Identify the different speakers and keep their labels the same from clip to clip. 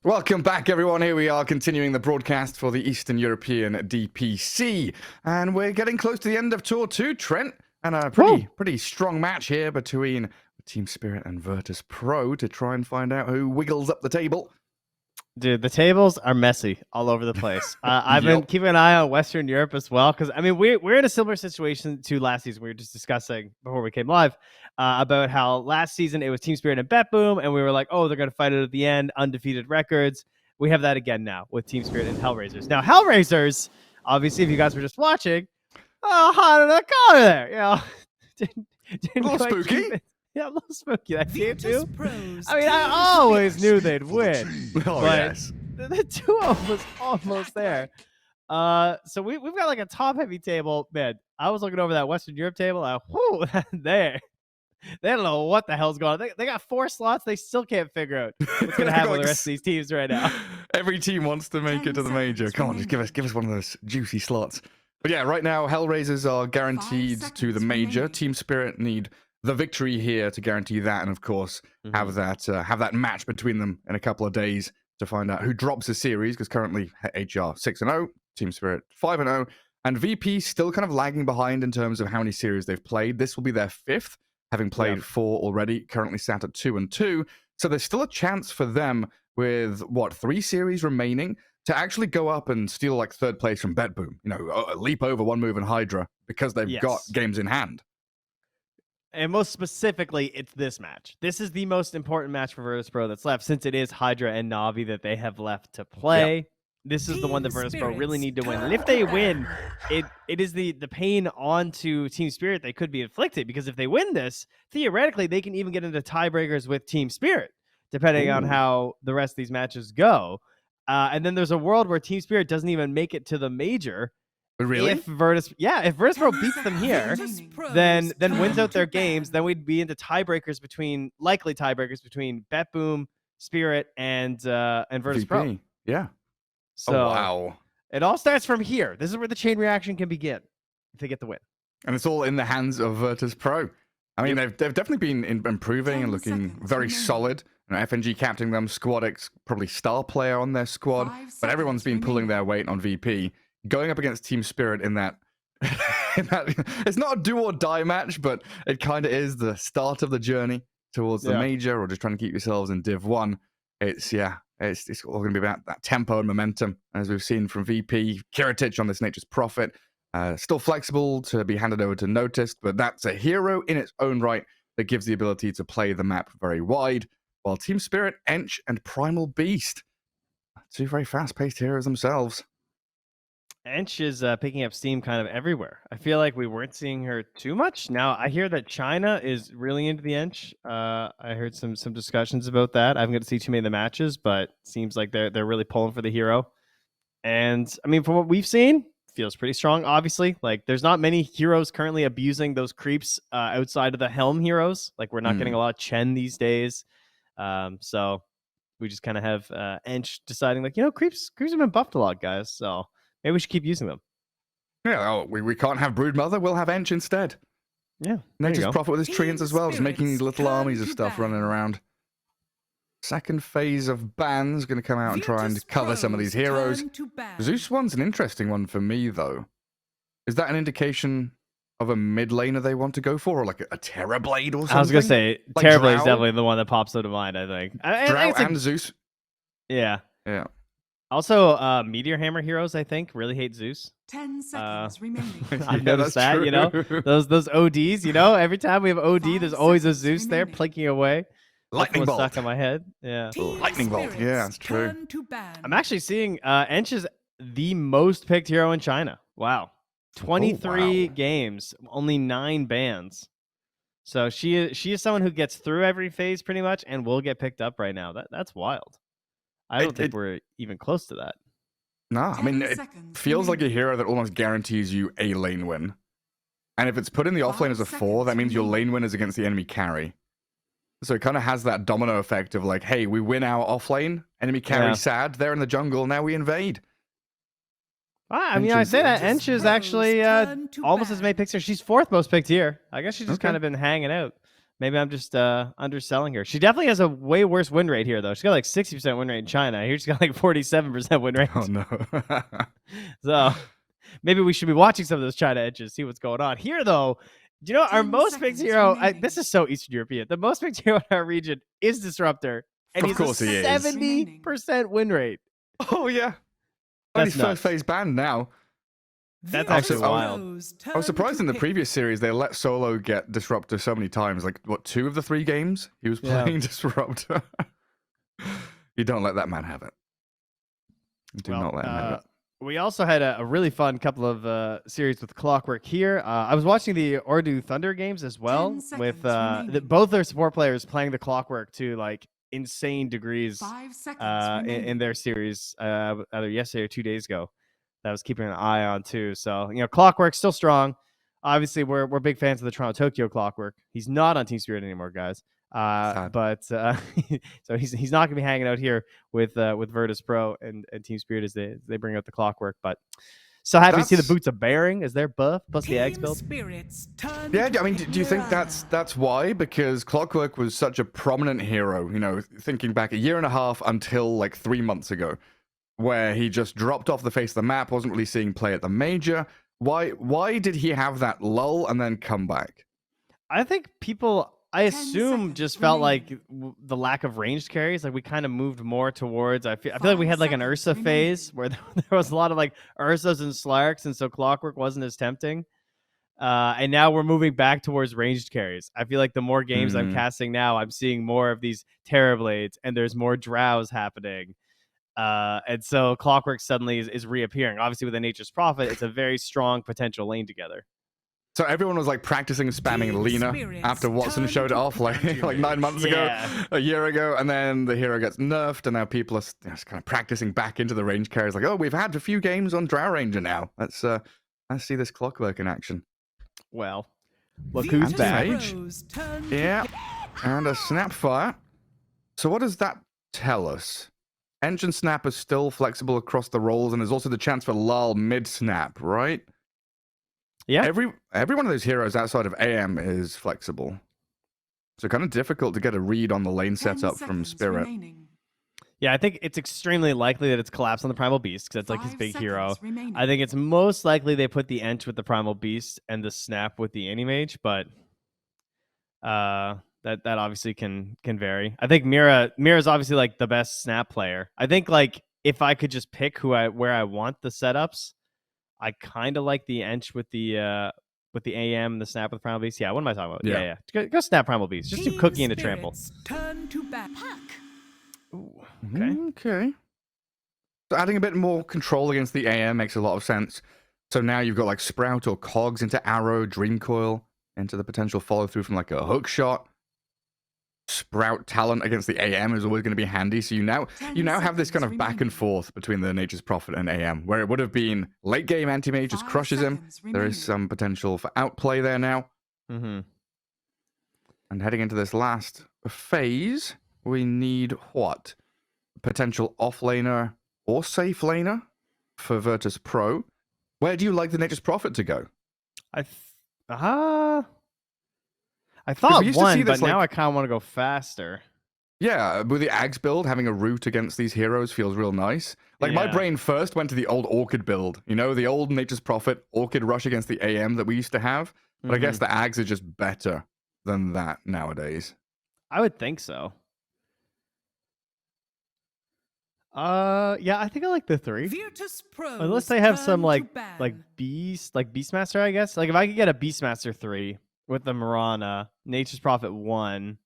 Speaker 1: Welcome back, everyone. Here we are continuing the broadcast for the Eastern European DPC. And we're getting close to the end of Tour 2, Trent. And a pretty strong match here between Team Spirit and Virtus.pro to try and find out who wiggles up the table.
Speaker 2: Dude, the tables are messy all over the place. I've been keeping an eye on Western Europe as well, because, I mean, we're in a similar situation to last season. We were just discussing before we came live about how last season it was Team Spirit and BetBoom, and we were like, oh, they're going to fight it at the end, undefeated records. We have that again now with Team Spirit and Hellraisers. Now, Hellraisers, obviously, if you guys were just watching, hot in the corner there. You know, didn't
Speaker 1: a little spooky.
Speaker 2: Yeah, a little spooky. That team too. I mean, I always knew they'd win.
Speaker 1: Oh,
Speaker 2: but
Speaker 1: yes.
Speaker 2: The duo was almost there. So we've got like a top-heavy table. Man, I was looking over that Western Europe table. They don't know what the hell's going on. They got 4 slots. They still can't figure out what's going to happen with the rest of these teams right now.
Speaker 1: Every team wants to make it to the major. Come on, just give us one of those juicy slots. But yeah, right now, Hellraisers are guaranteed to the major. Team Spirit need the victory here to guarantee that, and of course have that match between them in a couple of days to find out who drops the series, because currently HR 6-0, Team Spirit 5-0, and VP still kind of lagging behind in terms of how many series they've played. This will be their 5th, having played 4 already, currently sat at 2-2. So there's still a chance for them with 3 series remaining to actually go up and steal like 3rd place from BetBoom. You know, leap over One Move and Hydra, because they've got games in hand.
Speaker 2: And most specifically, it's this match. This is the most important match for Virtus.pro that's left, since it is Hydra and Na'Vi that they have left to play. Yep. This is the one that Virtus.pro really need to win. And if they win, it is the pain onto Team Spirit that could be inflicted, because if they win this, theoretically, they can even get into tiebreakers with Team Spirit, depending on how the rest of these matches go. And then there's a world where Team Spirit doesn't even make it to the major.
Speaker 1: Really?
Speaker 2: If Virtus.pro beats them here, then wins out their games, then we'd be into likely tiebreakers between BetBoom, Spirit, and Virtus.pro.
Speaker 1: Yeah.
Speaker 2: So wow. It all starts from here. This is where the chain reaction can begin if they get the win.
Speaker 1: And it's all in the hands of Virtus.pro. I mean, they've definitely been improving and looking very solid. You know, FNG captaining them, Squadix probably star player on their squad, but everyone's been pulling their weight on VP. Going up against Team Spirit in that, it's not a do or die match, but it kind of is the start of the journey towards the major, or just trying to keep yourselves in Div 1. It's all going to be about that tempo and momentum, as we've seen from VP. Kiritich on this Nature's Prophet, still flexible to be handed over to Noticed, but that's a hero in its own right that gives the ability to play the map very wide, while Team Spirit, Ench, and Primal Beast, 2 very fast-paced heroes themselves.
Speaker 2: Ench is picking up steam kind of everywhere. I feel like we weren't seeing her too much. Now, I hear that China is really into the Ench. I heard some discussions about that. I haven't got to see too many of the matches, but it seems like they're really pulling for the hero. And, I mean, from what we've seen, feels pretty strong, obviously. Like, there's not many heroes currently abusing those creeps outside of the Helm heroes. Like, we're not getting a lot of Chen these days. So we just kind of have Ench deciding, like, creeps have been buffed a lot, guys, so maybe we should keep using them.
Speaker 1: Yeah, we can't have Broodmother. We'll have Ench instead.
Speaker 2: Yeah.
Speaker 1: Nature's Prophet with his treants as well, just making these little armies of stuff running around. Second phase of bans going to come out and try and cover some of these heroes. Zeus one's an interesting one for me, though. Is that an indication of a mid laner they want to go for, or like a Terrorblade or something?
Speaker 2: I was going to say, like Terrorblade is definitely the one that pops out of mind, I think.
Speaker 1: Drow and Zeus.
Speaker 2: Yeah.
Speaker 1: Yeah.
Speaker 2: Also, Meteor Hammer heroes, I think, really hate Zeus.
Speaker 3: 10 seconds remaining.
Speaker 2: I've noticed that, true. Those ODs, every time we have OD, there's always a Zeus there plinking away.
Speaker 1: Lightning Bolt.
Speaker 2: Stuck in my head. Yeah.
Speaker 1: Lightning Bolt. Yeah, that's true.
Speaker 2: I'm actually seeing Ench is the most picked hero in China. Wow. 23 games, only 9 bans. So she is someone who gets through every phase pretty much and will get picked up right now. That's wild. I don't think we're even close to that.
Speaker 1: No, I mean, it feels like a hero that almost guarantees you a lane win. And if it's put in the offlane as a 4, that means your lane win is against the enemy carry. So it kind of has that domino effect of like, hey, we win our offlane, enemy carry sad, they're in the jungle, now we invade.
Speaker 2: I mean, I say that Ench is actually almost as many picks here. She's 4th most picked here. I guess she's just kind of been hanging out. Maybe I'm just underselling her. She definitely has a way worse win rate here, though. She's got like 60% win rate in China. Here she's got like 47% win rate.
Speaker 1: Oh no.
Speaker 2: So maybe we should be watching some of those China edges, see what's going on. Here, though, you know, our
Speaker 3: 10
Speaker 2: most picked
Speaker 3: seconds
Speaker 2: hero,
Speaker 3: remaining.
Speaker 2: this is so Eastern European. The most picked hero in our region is Disruptor. And
Speaker 1: Of
Speaker 2: he's
Speaker 1: course
Speaker 2: a
Speaker 1: he is.
Speaker 2: 70% win rate.
Speaker 1: Oh yeah. Only
Speaker 2: That's
Speaker 1: first
Speaker 2: nuts.
Speaker 1: phase banned now.
Speaker 2: That's
Speaker 1: Also,
Speaker 2: actually wild.
Speaker 1: I was surprised in the previous series they let Solo get Disruptor so many times. Like, what, 2 of the 3 games he was
Speaker 2: Yeah.
Speaker 1: playing Disruptor? You don't let that man have it. Do not let him have it.
Speaker 2: We also had a really fun couple of series with Clockwork here. I was watching the Ordu Thunder games as well,
Speaker 3: 10
Speaker 2: with
Speaker 3: seconds remaining.
Speaker 2: both their support players playing the Clockwork to like insane degrees
Speaker 3: 5 seconds
Speaker 2: in their series either yesterday or 2 days ago. That I was keeping an eye on too. So, you know, Clockwork's still strong. Obviously, we're big fans of the Toronto Tokyo Clockwork. He's not on Team Spirit anymore, guys. But so he's not gonna be hanging out here with Virtus.pro and Team Spirit as they bring out the Clockwork. But so happy to see the Boots of Bearing as their buff plus the eggs build.
Speaker 1: Yeah, I mean, do you think that's why? Because Clockwork was such a prominent hero, you know, thinking back a year and a half until like 3 months ago, where he just dropped off the face of the map, wasn't really seeing play at the major. Why did he have that lull and then come back?
Speaker 2: I think people, I
Speaker 3: 10
Speaker 2: assume,
Speaker 3: seconds
Speaker 2: just felt
Speaker 3: remaining.
Speaker 2: like the lack of ranged carries. Like we kind of moved more towards. I feel like we had like an
Speaker 3: 5
Speaker 2: Ursa
Speaker 3: seconds
Speaker 2: phase where there was a lot of like Ursas and Slarks, and so Clockwork wasn't as tempting. And now we're moving back towards ranged carries. I feel like the more games I'm casting now, I'm seeing more of these Terrorblades, and there's more Drows happening. And so Clockwork suddenly is reappearing. Obviously, with a Nature's Prophet, it's a very strong potential lane together.
Speaker 1: So everyone was like practicing spamming Lena after Watson showed it off like 9 months ago, a year ago, and then the hero gets nerfed, and now people are just kind of practicing back into the range carries. Like, oh, we've had a few games on Drow Ranger now. Let's see this Clockwork in action.
Speaker 2: Well, look who's back.
Speaker 1: Yeah, and a Snapfire. So what does that tell us? Engine Snap is still flexible across the roles, and there's also the chance for lull mid-snap, right?
Speaker 2: Yeah.
Speaker 1: Every one of those heroes outside of AM is flexible. So kind of difficult to get a read on the lane
Speaker 3: 10
Speaker 1: setup from
Speaker 3: seconds
Speaker 1: Spirit.
Speaker 3: remaining.
Speaker 2: Yeah, I think it's extremely likely that it's collapsed on the Primal Beast because that's like his
Speaker 3: 5
Speaker 2: big hero.
Speaker 3: seconds remaining.
Speaker 2: I think it's most likely they put the Ench with the Primal Beast and the Snap with the Anti-Mage, but that obviously can vary. I think Mira's obviously like the best Snap player. I think like if I could just pick where I want the setups, I kind of like the Ench with the AM, the Snap with Primal Beast. Yeah, what am I talking about? Yeah. Go Snap Primal Beast. Just do Cookie into Trample.
Speaker 3: Turn to back.
Speaker 2: Ooh, okay.
Speaker 1: Okay. So adding a bit more control against the AM makes a lot of sense. So now you've got like Sprout or Cogs into Arrow, Dream Coil, into the potential follow through from like a hook shot. Sprout talent against the AM is always going to be handy. So you now have this kind of back and forth between the Nature's Prophet and AM, where it would have been late game Anti-Mage just
Speaker 3: 5
Speaker 1: crushes him.
Speaker 3: seconds
Speaker 1: There is some potential for outplay there now.
Speaker 2: Mm-hmm.
Speaker 1: And heading into this last phase, we need what? Potential offlaner or safe laner for Virtus.pro. Where do you like the Nature's Prophet to go?
Speaker 2: I thought one, but
Speaker 1: this,
Speaker 2: now I kind of want to go faster.
Speaker 1: Yeah, with the Ags build, having a root against these heroes feels real nice. Like, my brain first went to the old Orchid build. You know, the old Nature's Prophet, Orchid Rush against the AM that we used to have. But I guess the Ags are just better than that nowadays.
Speaker 2: I would think so. Yeah, I think I like the 3. Unless they have some like Beastmaster, I guess. Like if I could get a Beastmaster 3 with the Mirana, Nature's Prophet 1,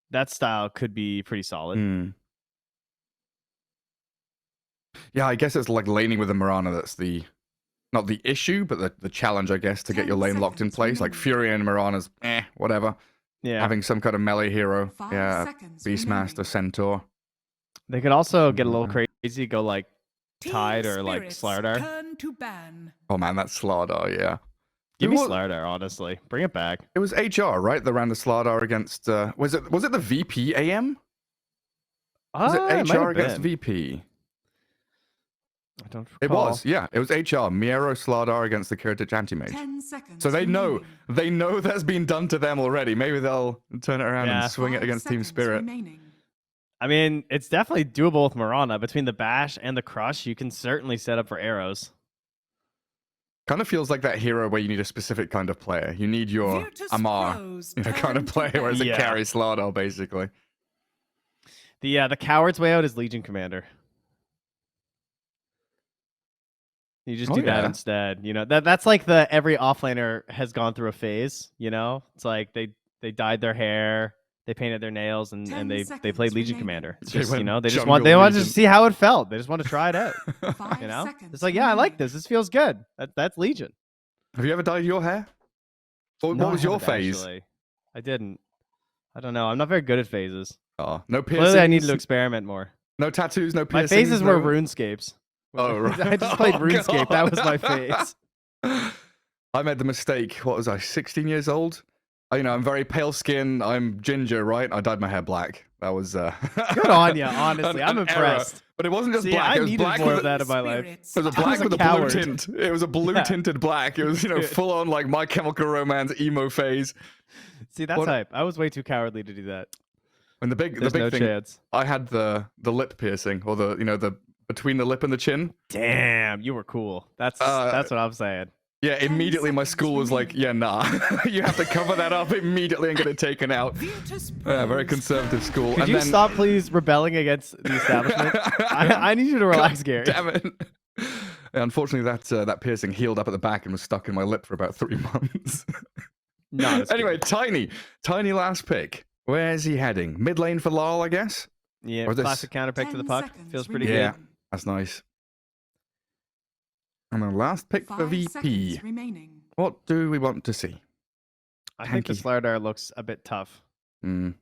Speaker 2: that style could be pretty solid.
Speaker 1: Yeah, I guess it's like laning with the Mirana that's not the issue, but the challenge, I guess, to get your lane locked in place. Like Fury and Mirana's whatever. Yeah. Having some kind of melee hero.
Speaker 3: 5 seconds
Speaker 1: Beastmaster,
Speaker 3: remaining.
Speaker 1: Centaur.
Speaker 2: They could also get a little crazy, go like Tide or like Slardar.
Speaker 1: Oh man, that's Slardar, yeah.
Speaker 2: Give me Slardar, honestly. Bring it back.
Speaker 1: It was HR, right? That ran the Slardar against was it the VP AM? Was it HR against VP?
Speaker 2: I don't
Speaker 1: It
Speaker 2: recall.
Speaker 1: was, yeah. It was HR, Miero Slardar against the Kiritich Anti-Mage.
Speaker 3: 10 seconds.
Speaker 1: So they
Speaker 3: remaining.
Speaker 1: know that's been done to them already. Maybe they'll turn it around
Speaker 2: Yeah.
Speaker 1: and swing it
Speaker 3: 5
Speaker 1: against Team
Speaker 3: seconds
Speaker 1: Spirit.
Speaker 3: remaining.
Speaker 2: I mean, it's definitely doable with Mirana. Between the bash and the crush, you can certainly set up for arrows.
Speaker 1: Kind of feels like that hero where you need a specific kind of player. You need your Amar,
Speaker 3: Virtus.pro's
Speaker 1: kind of
Speaker 3: turn to
Speaker 1: player, whereas
Speaker 3: bat.
Speaker 1: a
Speaker 2: Yeah.
Speaker 1: carry Slardar, basically.
Speaker 2: The coward's way out is Legion Commander. You just
Speaker 1: Oh,
Speaker 2: do that
Speaker 1: yeah.
Speaker 2: instead. You know, that's like the every offlaner has gone through a phase, you know? It's like they dyed their hair, they painted their nails, and
Speaker 3: 10
Speaker 2: they
Speaker 3: seconds
Speaker 2: played Legion
Speaker 3: remaining.
Speaker 2: Commander. It's
Speaker 1: They
Speaker 2: just, you
Speaker 1: went
Speaker 2: know, they
Speaker 1: jungle
Speaker 2: want to
Speaker 1: Legion.
Speaker 2: see how it felt. They just want to try it out.
Speaker 3: 5
Speaker 2: You know?
Speaker 3: seconds
Speaker 2: It's like, yeah, I like
Speaker 3: remaining.
Speaker 2: this. This feels good. That's Legion.
Speaker 1: Have you ever dyed your hair? What
Speaker 2: No, I
Speaker 1: was your
Speaker 2: haven't,
Speaker 1: phase?
Speaker 2: actually. I didn't. I don't know. I'm not very good at phases.
Speaker 1: Oh, no piercings.
Speaker 2: Clearly, I need to experiment more.
Speaker 1: No tattoos, no
Speaker 2: My
Speaker 1: piercings.
Speaker 2: phases were
Speaker 1: no...
Speaker 2: RuneScapes.
Speaker 1: Oh, right.
Speaker 2: I just played
Speaker 1: Oh,
Speaker 2: RuneScape. That was my
Speaker 1: God.
Speaker 2: phase.
Speaker 1: I made the mistake. What was I, 16 years old? I'm very pale skin. I'm ginger, right? I dyed my hair black. That was
Speaker 2: Good on you, honestly. I'm
Speaker 1: an
Speaker 2: impressed.
Speaker 1: error. But it wasn't just
Speaker 2: See,
Speaker 1: black.
Speaker 2: I
Speaker 1: it was
Speaker 2: needed
Speaker 1: black
Speaker 2: more
Speaker 1: with
Speaker 2: of that in my life.
Speaker 1: It was a
Speaker 3: I
Speaker 1: black
Speaker 2: was a
Speaker 1: with a blue
Speaker 2: coward.
Speaker 1: tint. It was a blue tinted black. It was, full on like My Chemical Romance emo phase.
Speaker 2: See, that's
Speaker 1: What-
Speaker 2: hype. I was way too cowardly to do that.
Speaker 1: And the big
Speaker 2: There's
Speaker 1: thing,
Speaker 2: no chance.
Speaker 1: I had the lip piercing, or the between the lip and the chin.
Speaker 2: Damn, you were cool. That's what I'm saying.
Speaker 1: Yeah,
Speaker 3: 10
Speaker 1: immediately my
Speaker 3: seconds
Speaker 1: school was like,
Speaker 3: remaining.
Speaker 1: yeah, nah, you have to cover that up immediately and get it taken out. Yeah, very conservative school.
Speaker 2: Could
Speaker 1: and
Speaker 2: you
Speaker 1: then...
Speaker 2: stop, please, rebelling against the establishment? I need you to relax, Gary.
Speaker 1: Damn it. Yeah, unfortunately, that piercing healed up at the back and was stuck in my lip for about 3 months.
Speaker 2: No, that's
Speaker 1: Anyway,
Speaker 2: good.
Speaker 1: Tiny last pick. Where's he heading? Mid lane for Lal, I guess?
Speaker 2: Yeah,
Speaker 1: Or this-
Speaker 2: classic counter pick to the
Speaker 3: 10
Speaker 2: puck.
Speaker 3: seconds
Speaker 2: Feels pretty
Speaker 1: Yeah.
Speaker 2: good.
Speaker 1: That's nice. And then last pick for
Speaker 3: 5
Speaker 1: VP.
Speaker 3: seconds remaining.
Speaker 1: What do we want to see?
Speaker 2: I think the
Speaker 1: Tanky.
Speaker 2: Slardar looks a bit tough.
Speaker 1: I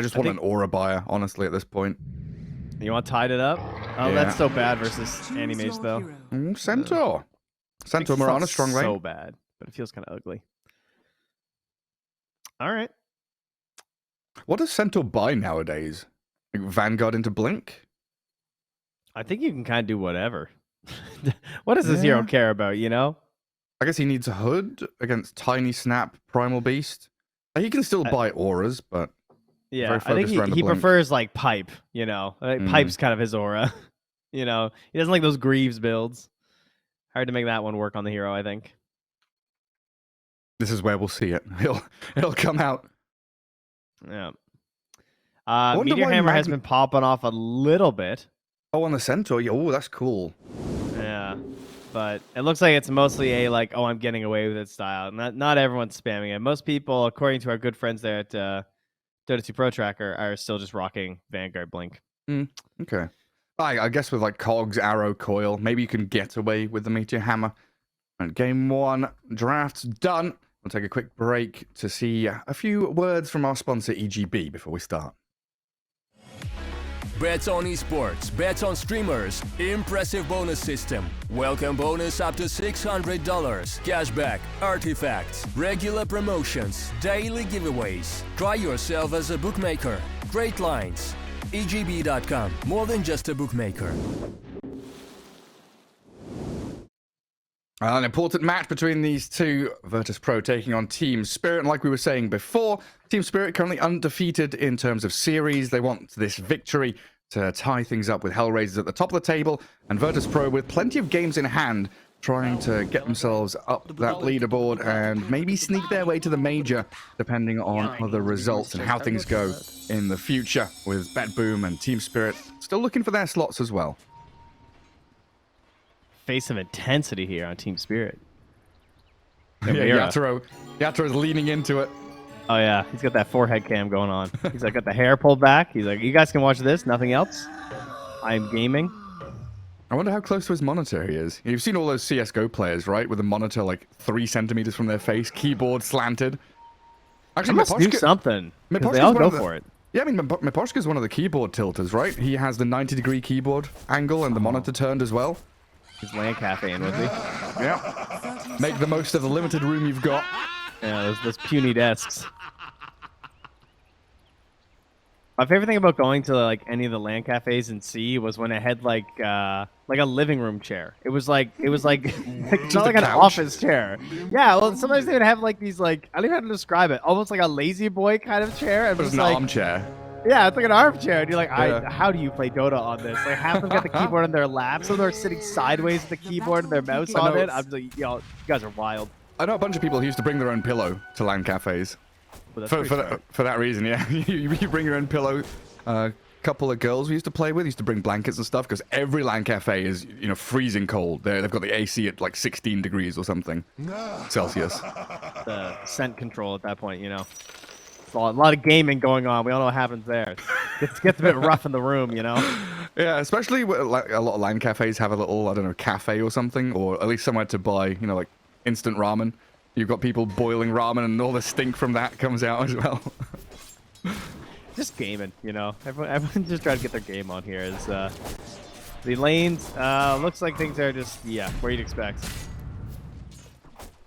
Speaker 1: just want an aura buyer, honestly, at this point.
Speaker 2: You want tied it up? Oh,
Speaker 1: Yeah.
Speaker 2: that's so bad versus
Speaker 3: Choose
Speaker 2: Animage,
Speaker 3: your
Speaker 2: though.
Speaker 3: hero.
Speaker 1: Centaur. Centaur
Speaker 2: It's
Speaker 1: Mirana,
Speaker 2: not
Speaker 1: strong lane.
Speaker 2: so bad, but it feels kind of ugly. All right.
Speaker 1: What does Centaur buy nowadays? Like Vanguard into Blink?
Speaker 2: I think you can kind of do whatever. What does this hero
Speaker 1: Yeah.
Speaker 2: care about, you know?
Speaker 1: I guess he needs a hood against Tiny Snap, Primal Beast. He can still buy auras, but
Speaker 2: Yeah,
Speaker 1: very
Speaker 2: I think
Speaker 1: focused around the
Speaker 2: he
Speaker 1: blink.
Speaker 2: prefers like pipe, you know. Like, Pipe's kind of his aura. You know, he doesn't like those Greaves builds. Hard to make that one work on the hero, I think.
Speaker 1: this is where we'll see it. It'll come out.
Speaker 2: Yeah.
Speaker 1: wonder
Speaker 2: Meteor
Speaker 1: why
Speaker 2: Hammer has
Speaker 1: Mag-
Speaker 2: been popping off a little bit.
Speaker 1: Oh, on the Centaur. Yeah, oh, that's cool.
Speaker 2: Yeah. But it looks like it's mostly a like, oh, I'm getting away with it style. Not everyone's spamming it. Most people, according to our good friends there at Dota2 Pro Tracker, are still just rocking Vanguard Blink.
Speaker 1: Okay. I guess with like Cogs, Arrow, Coil, maybe you can get away with the Meteor Hammer. And game 1, draft's done. We'll take a quick break to see a few words from our sponsor, EGB, before we start.
Speaker 4: Bets on esports, bets on streamers, impressive bonus system. Welcome bonus up to $600. Cashback, artifacts, regular promotions, daily giveaways. Try yourself as a bookmaker. Great lines. EGB.com, more than just a bookmaker.
Speaker 1: An important match between these two. Virtus.pro taking on Team Spirit. And like we were saying before, Team Spirit currently undefeated in terms of series. They want this victory to tie things up with Hellraisers at the top of the table. And Virtus.pro with plenty of games in hand, trying to get themselves up that leaderboard and maybe sneak their way to the major, depending on other results and how things go in the future. With BetBoom and Team Spirit still looking for their slots as well.
Speaker 2: Face of intensity here on Team Spirit.
Speaker 1: Yeah,
Speaker 2: Mira.
Speaker 1: Yaturo's leaning into it.
Speaker 2: Oh yeah, he's got that forehead cam going on. He's like got the hair pulled back. He's like, you guys can watch this, nothing else. I'm gaming.
Speaker 1: I wonder how close to his monitor he is. You've seen all those CSGO players, right? With a monitor like 3 centimeters from their face, keyboard slanted.
Speaker 2: I
Speaker 1: Actually,
Speaker 2: must do something. 'Cause they all go for it.
Speaker 1: Yeah, I mean, Miposhka's one of the keyboard tilters, right? He has the 90-degree keyboard angle and the monitor turned as well.
Speaker 2: He's LAN cafe in with me.
Speaker 1: Yeah. Make the most of the limited room you've got.
Speaker 2: Yeah, those puny desks. My favorite thing about going to like any of the LAN cafes in C was when it had like a living room chair. It was like it's not like an office chair. Yeah, well sometimes they would have like these like I don't even know how to describe it. Almost like a lazy boy kind of chair.
Speaker 1: It was an armchair.
Speaker 2: Yeah, it's like an armchair. And you're like,
Speaker 1: Yeah.
Speaker 2: how do you play Dota on this? Like half of them got the keyboard on their lap, some of them are sitting sideways with the keyboard and their mouse on it. I'm like, yo, you guys are wild.
Speaker 1: I know a bunch of people who used to bring their own pillow to LAN cafes.
Speaker 2: Well,
Speaker 1: For that reason, yeah. you bring your own pillow. A couple of girls we used to play with used to bring blankets and stuff because every LAN cafe is, freezing cold. They've got the AC at like 16 degrees or something Celsius.
Speaker 2: The scent control at that point, It's a lot of gaming going on. We all know what happens there. It gets a bit rough in the room,
Speaker 1: Yeah, especially like a lot of LAN cafes have a little, I don't know, cafe or something, or at least somewhere to buy, like instant ramen. You've got people boiling ramen and all the stink from that comes out as well.
Speaker 2: Just gaming, Everyone just trying to get their game on here. The lanes, looks like things are just, where you'd expect.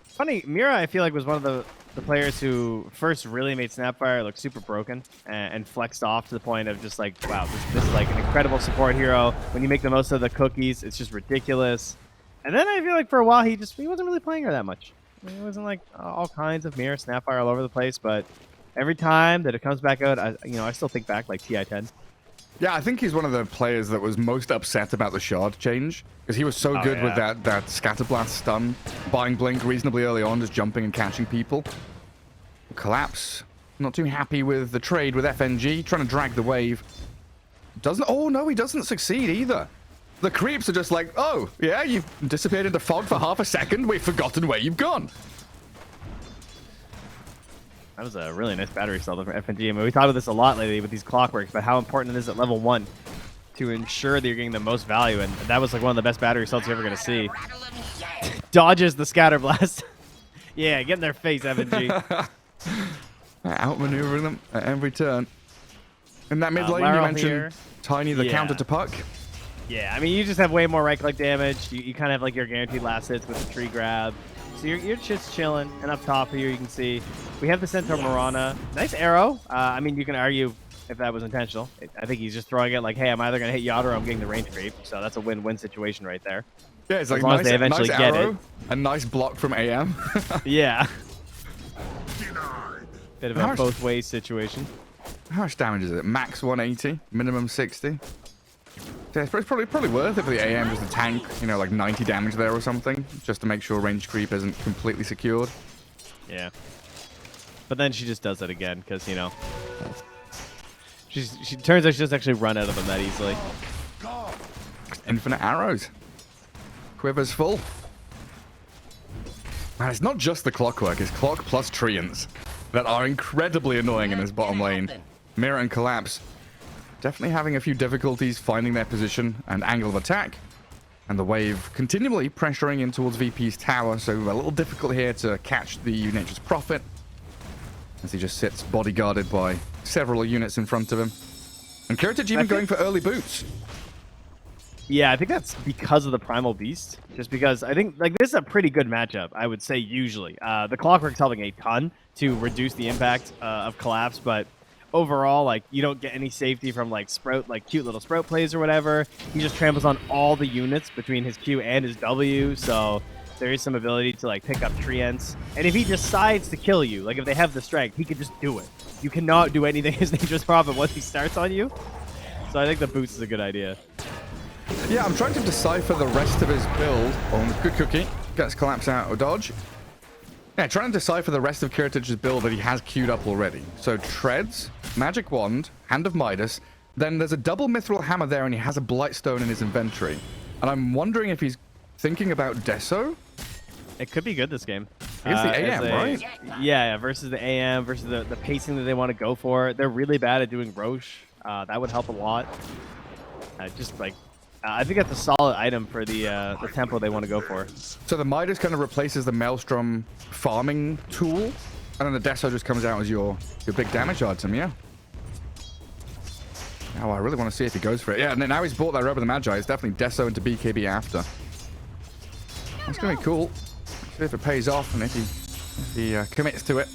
Speaker 2: Funny, Mira, I feel like was one of the players who first really made Snapfire look super broken and flexed off to the point of just like, wow, this is like an incredible support hero. When you make the most of the cookies, it's just ridiculous. And then I feel like for a while he wasn't really playing her that much. It wasn't like all kinds of Mirror, Snapfire all over the place, but every time that it comes back out, I still think back like TI-10.
Speaker 1: Yeah, I think he's one of the players that was most upset about the shard change because he was so good with that Scatterblast stun, buying Blink reasonably early on, just jumping and catching people. Collapse, not too happy with the trade with FNG, trying to drag the wave. Oh no, he doesn't succeed either. The creeps are just like, oh, yeah, you've disappeared into fog for half a second. We've forgotten where you've gone.
Speaker 2: That was a really nice battery cell from FNG. I mean, we talked about this a lot lately with these clockworks, but how important it is at level 1 to ensure that you're getting the most value. And that was like one of the best battery cells you're ever going to see. Dodges the scatter blast. Yeah, get in their face, FNG.
Speaker 1: Outmaneuvering them at every turn. In that mid lane, you mentioned here. Tiny, the counter to puck.
Speaker 2: Yeah, I mean, you just have way more right-click damage. You kind of have like your guaranteed last hits with the tree grab. So you're just chilling. And up top here, you can see we have the Centaur Mirana. Nice arrow. I mean, you can argue if that was intentional. I think he's just throwing it like, hey, I'm either going to hit Yacht or I'm getting the range creep. So that's a win-win situation right there.
Speaker 1: Yeah, it's like nice, nice arrow, a nice block from AM.
Speaker 2: Yeah. Bit of a both ways situation.
Speaker 1: How much damage is it? Max 180, minimum 60. Yeah, it's probably worth it for the AM just to tank, like 90 damage there or something, just to make sure range creep isn't completely secured.
Speaker 2: Yeah. But then she just does it again, because, she turns out she doesn't actually run out of them that easily.
Speaker 1: Infinite arrows. Quiver's full. Man, it's not just the clockwork, it's clock plus treants that are incredibly annoying in this bottom lane. Mirror and Collapse definitely having a few difficulties finding their position and angle of attack. And the wave continually pressuring in towards VP's tower, so a little difficult here to catch the Nature's Prophet as he just sits bodyguarded by several units in front of him. And Kiritich even going for early boots.
Speaker 2: Yeah, I think that's because of the Primal Beast. Just because I think like this is a pretty good matchup, I would say usually. The Clockwork's helping a ton to reduce the impact of Collapse, but overall, like, you don't get any safety from like Sprout, like cute little Sprout plays or whatever. He just tramples on all the units between his Q and his W, so there is some ability to like pick up treants. And if he decides to kill you, like if they have the strength, he can just do it. You cannot do anything as Nature's Prophet once he starts on you. So I think the boost is a good idea.
Speaker 1: Yeah, I'm trying to decipher the rest of his build. Oh, good cookie. Gets Collapse out of dodge. Yeah, trying to decipher the rest of Kiritich's build that he has queued up already. So Treads, Magic Wand, Hand of Midas. Then there's a double Mithril Hammer there, and he has a Blightstone in his inventory. And I'm wondering if he's thinking about Deso?
Speaker 2: It could be good this game.
Speaker 1: Against the AM, right?
Speaker 2: Yeah, versus the AM, versus the pacing that they want to go for. They're really bad at doing Roche. That would help a lot. Just like, I think that's a solid item for the tempo they want to go for.
Speaker 1: So the Midas kind of replaces the Maelstrom farming tool, and then the Deso just comes out as your big damage item, yeah? Oh, I really want to see if he goes for it. Yeah, and then now he's bought that Robe of the Magi. It's definitely Deso into BKB after. That's going to be cool. See if it pays off and if he commits to it.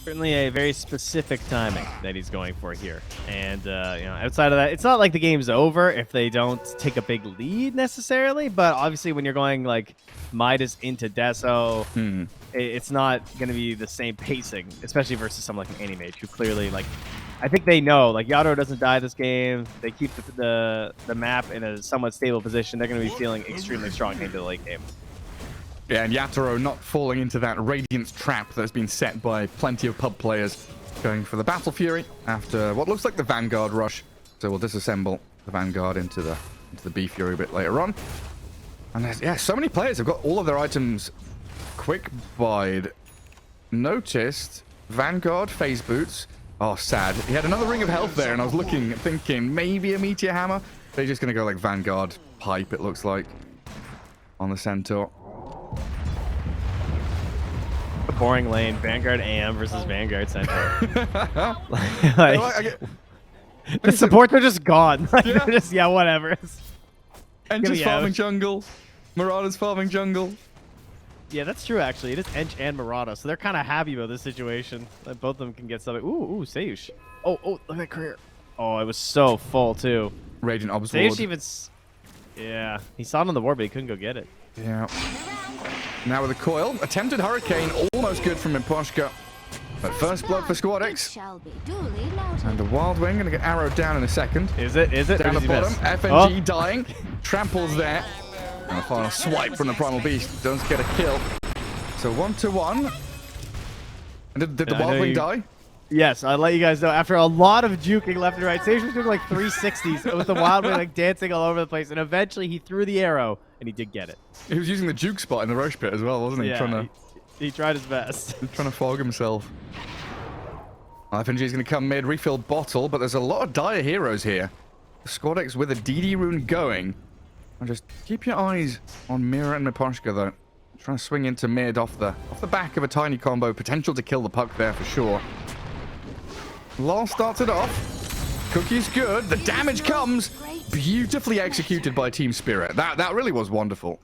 Speaker 2: Certainly a very specific timing that he's going for here. And, outside of that, it's not like the game's over if they don't take a big lead necessarily, but obviously when you're going, like, Midas into Deso, it's not going to be the same pacing, especially versus someone like an Animage, who clearly, like, I think they know, like, Yato doesn't die this game, they keep the map in a somewhat stable position, they're going to be feeling extremely strong into the late game.
Speaker 1: Yeah, and Yatoro not falling into that Radiance trap that's been set by plenty of pub players. Going for the Battle Fury after what looks like the Vanguard rush. So we'll disassemble the Vanguard into the B Fury a bit later on. And there's, yeah, so many players have got all of their items quick buyed. Noticed Vanguard phase boots. Oh, sad. He had another ring of health there, and I was looking, thinking maybe a Meteor Hammer. They're just going to go like Vanguard pipe, it looks like, on the Centaur.
Speaker 2: A boring lane, Vanguard AM versus Vanguard Centaur. The supports are just gone. Like,
Speaker 1: Yeah.
Speaker 2: they're just, yeah, whatever.
Speaker 1: Ench's farming jungle. Marauder's farming jungle.
Speaker 2: Yeah, that's true, actually. It is Ench and Murata, so they're kind of happy about this situation. Like, both of them can get something. Ooh, Seyush. Oh, look at that career. Oh, it was so full, too.
Speaker 1: Radiant Obs
Speaker 2: Seyush
Speaker 1: Ward.
Speaker 2: even... Yeah, he saw it on the board, but he couldn't go get it.
Speaker 1: Yeah. Now with a coil. Attempted Hurricane. Almost good from Imposhka. But first blood for Squad X. And the Wild Wing going to get arrowed down in a second.
Speaker 2: Is it?
Speaker 1: Down
Speaker 2: Or
Speaker 1: the
Speaker 2: does he
Speaker 1: bottom.
Speaker 2: miss?
Speaker 1: FNG
Speaker 2: Oh.
Speaker 1: dying. Tramples there. And a final swipe from the Primal Beast. Doesn't get a kill. So 1-1. And did the
Speaker 2: I
Speaker 1: Wild
Speaker 2: know
Speaker 1: Wing
Speaker 2: you-
Speaker 1: die?
Speaker 2: Yes, I'll let you guys know. After a lot of juking left and right, Sage was doing like 360s with the Wild Wing like dancing all over the place, and eventually he threw the arrow, and he did get it.
Speaker 1: He was using the juke spot in the Roche pit as well, wasn't he?
Speaker 2: Yeah, he tried his best.
Speaker 1: Trying to fog himself. FNG is going to come mid, refill bottle, but there's a lot of dire heroes here. Squad X with a DD rune going. And just keep your eyes on Mira and Miposhka though. Trying to swing into mid off the back of a tiny combo. Potential to kill the puck there for sure. Lol starts it off. Cookie's good. The damage comes. Beautifully executed by Team Spirit. That really was wonderful.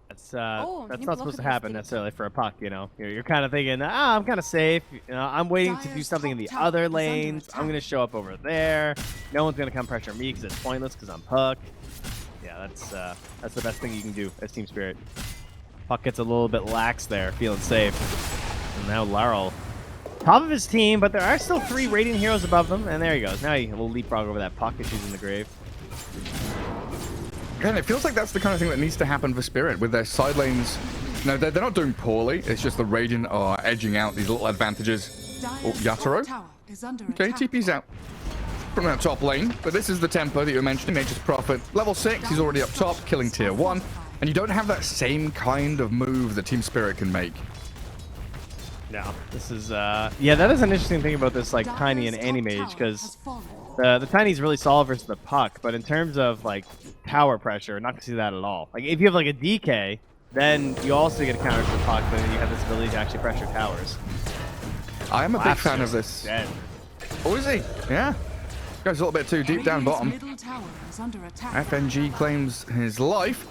Speaker 2: That's not supposed to happen necessarily for a puck, you know. You're kind of thinking, I'm kind of safe. You know, I'm waiting to do something in the other lanes. I'm going to show up over there. No one's going to come pressure me because it's pointless because I'm puck. Yeah, that's the best thing you can do as Team Spirit. Puck gets a little bit lax there, feeling safe. And now Laurel, top of his team, but there are still 3 Radiant heroes above them. And there he goes. Now he will leapfrog over that puck if she's in the grave.
Speaker 1: And it feels like that's the kind of thing that needs to happen for Spirit with their side lanes. No, they're not doing poorly. It's just the Radiant are edging out these little advantages. Oh, Yatoro. Okay, TP's out from that top lane. But this is the tempo that you were mentioning, Nature's Prophet. Level 6, he's already up top, killing tier 1. And you don't have that same kind of move that Team Spirit can make.
Speaker 2: No, this is, yeah, that is an interesting thing about this, like, Tiny and Animage, because the Tiny's really solid versus the puck, but in terms of, like, tower pressure, not to see that at all. Like, if you have, like, a DK, then you also get a counter to the puck, but then you have this ability to actually pressure towers.
Speaker 1: I am a big fan of this.
Speaker 2: Dead.
Speaker 1: Oh, is he? Yeah. Goes a little bit too deep down bottom. FNG claims his life.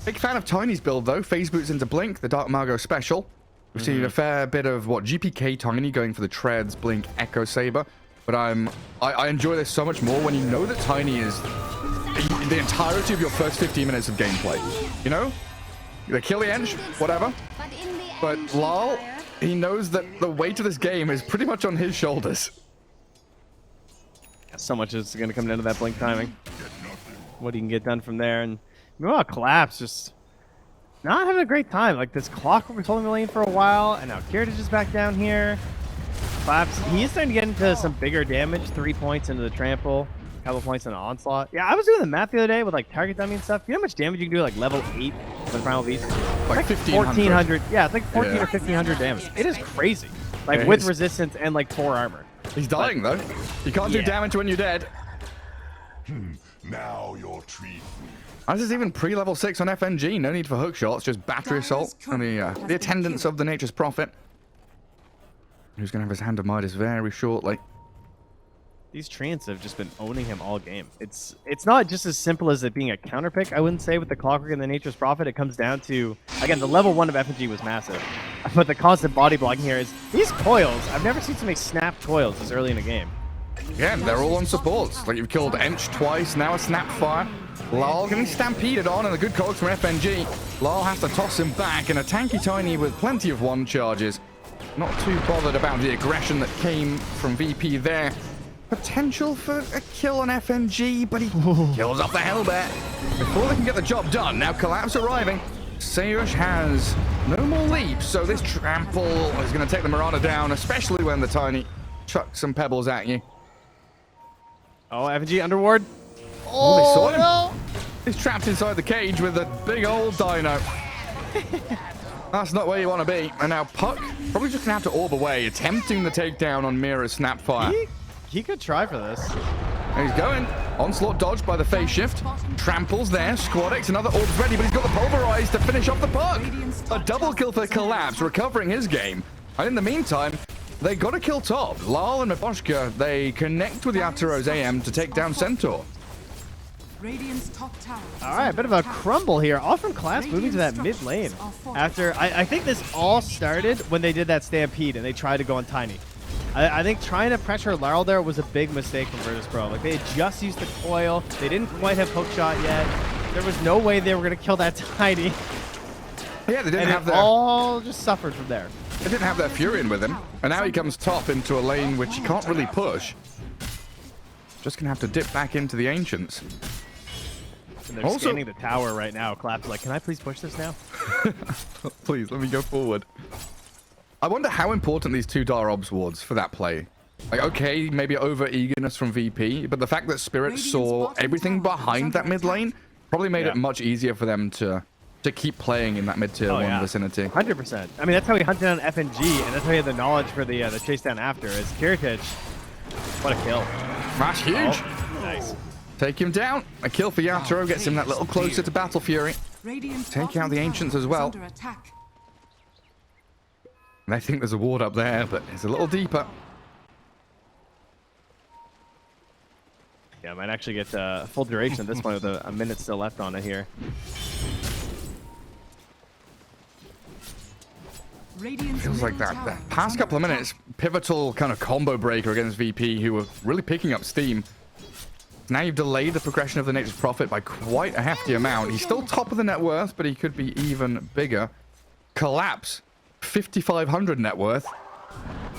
Speaker 1: Big fan of Tiny's build, though. Phase boots into Blink, the Dark Margot special. We've seen a fair bit of, GPK Tiny going for the Treads, Blink, Echo Saber. But I enjoy this so much more when you know that Tiny is the entirety of your first 15 minutes of gameplay. You know? They kill the Ench, whatever. But Lal, he knows that the weight of this game is pretty much on his shoulders.
Speaker 2: So much is going to come down to that Blink timing. What he can get done from there. And meanwhile, Collapse just not having a great time. Like, this Clockwork was holding the lane for a while, and now Kiritich is back down here. Collapse, he is starting to get into some bigger damage. 3 points into the trample, a couple points in the onslaught. Yeah, I was doing the math the other day with, like, target dummy and stuff. You know how much damage you can do, like, level 8 with Primal Beast?
Speaker 1: Like
Speaker 2: 1,400. Yeah, it's like 14
Speaker 1: Yeah.
Speaker 2: or 1,500 damage. It is crazy. Like,
Speaker 1: It
Speaker 2: with
Speaker 1: is.
Speaker 2: resistance and, like, 4 armor.
Speaker 1: He's dying, though. You can't do
Speaker 2: Yeah.
Speaker 1: damage when you're dead.
Speaker 5: Now you're treated.
Speaker 1: This is even pre-level 6 on FNG. No need for hook shots, just battery assault. And the attendance of the Nature's Prophet. Who's going to have his hand of Midas very shortly.
Speaker 2: These Treants have just been owning him all game. It's not just as simple as it being a counter pick, I wouldn't say, with the Clockwork and the Nature's Prophet. It comes down to, again, the level 1 of FNG was massive. But the constant body blocking here is these coils. I've never seen so many snap coils this early in the game.
Speaker 1: Again, they're all on supports. Like, you've killed Ench twice, now a Snapfire. Lal getting stampeded on, and a good cogs from FNG. Lal has to toss him back, and a tanky Tiny with plenty of one charges. Not too bothered about the aggression that came from VP there. Potential for a kill on FNG, but he kills off the Hellbat. Before they can get the job done, now Collapse arriving. Sayush has no more leaps, so this trample is going to take the Marauder down, especially when the Tiny chucks some pebbles at you.
Speaker 2: Oh, FNG underward.
Speaker 1: Oh, they saw him.
Speaker 2: No.
Speaker 1: He's trapped inside the cage with a big old dino. That's not where you want to be. And now Puck probably just going to have to orb away, attempting the takedown on Mira's Snapfire.
Speaker 2: He could try for this.
Speaker 1: And he's going. Onslaught dodged by the phase shift. Tramples there. Squadex, another orb's ready, but he's got the Pulverize to finish off the Puck. A double kill for Collapse, recovering his game. And in the meantime, they got to kill top. Lal and Miposhka, they connect with the Ataro's AM to take down Centaur.
Speaker 2: All right, a bit of a crumble here. All from Collapse moving to that mid lane. After, I think this all started when they did that stampede and they tried to go on Tiny. I think trying to pressure Laurel there was a big mistake from Virtus.pro. Like, they had just used the coil. They didn't quite have hook shot yet. There was no way they were going to kill that Tiny.
Speaker 1: Yeah, they didn't have
Speaker 2: their... all just suffered from there.
Speaker 1: They didn't have their Furion with him. And now he comes top into a lane which he can't really push. Just going to have to dip back into the Ancients.
Speaker 2: And they're scanning the tower right now. Collapse like, can I please push this now?
Speaker 1: Please, let me go forward. I wonder how important these two Darobs wards for that play. Like, okay, maybe over eagerness from VP, but the fact that Spirit saw everything behind that mid lane probably made it much easier for them to keep playing in that mid-tier 1 vicinity.
Speaker 2: 100%. I mean, that's how he hunted down FNG, and that's how he had the knowledge for the chase down after. Is Kiritich, what a kill.
Speaker 1: That's huge.
Speaker 2: Oh, nice.
Speaker 1: Take him down. A kill for Yatoro gets him that little closer to Battle Fury. Take out the Ancients as well. And I think there's a ward up there, but it's a little deeper.
Speaker 2: Yeah, might actually get full duration at this point with a minute still left on it here.
Speaker 1: Feels like that past couple of minutes, pivotal kind of combo breaker against VP, who were really picking up steam. Now you've delayed the progression of the Nature's Prophet by quite a hefty amount. He's still top of the net worth, but he could be even bigger. Collapse, 5,500 net worth.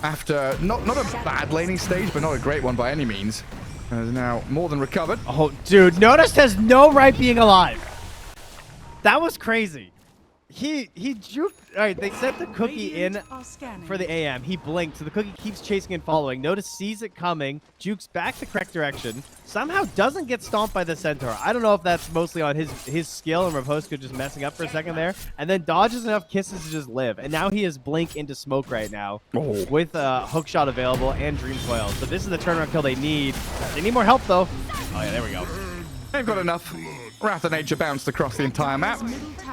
Speaker 1: After not a bad laning stage, but not a great one by any means. And is now more than recovered.
Speaker 2: Oh, dude, Notice has no right being alive. That was crazy. He juked. All right, they set the cookie in for the AM. He blinked, so the cookie keeps chasing and following. Notice sees it coming, jukes back the correct direction, somehow doesn't get stomped by the Centaur. I don't know if that's mostly on his skill and Raposka just messing up for a second there, and then dodges enough kisses to just live. And now he is blink into smoke right now with hook shot available and Dream Coil. So this is the turnaround kill they need. They need more help though. Oh yeah, there we go.
Speaker 1: They've got enough. Wrath of Nature bounced across the entire map.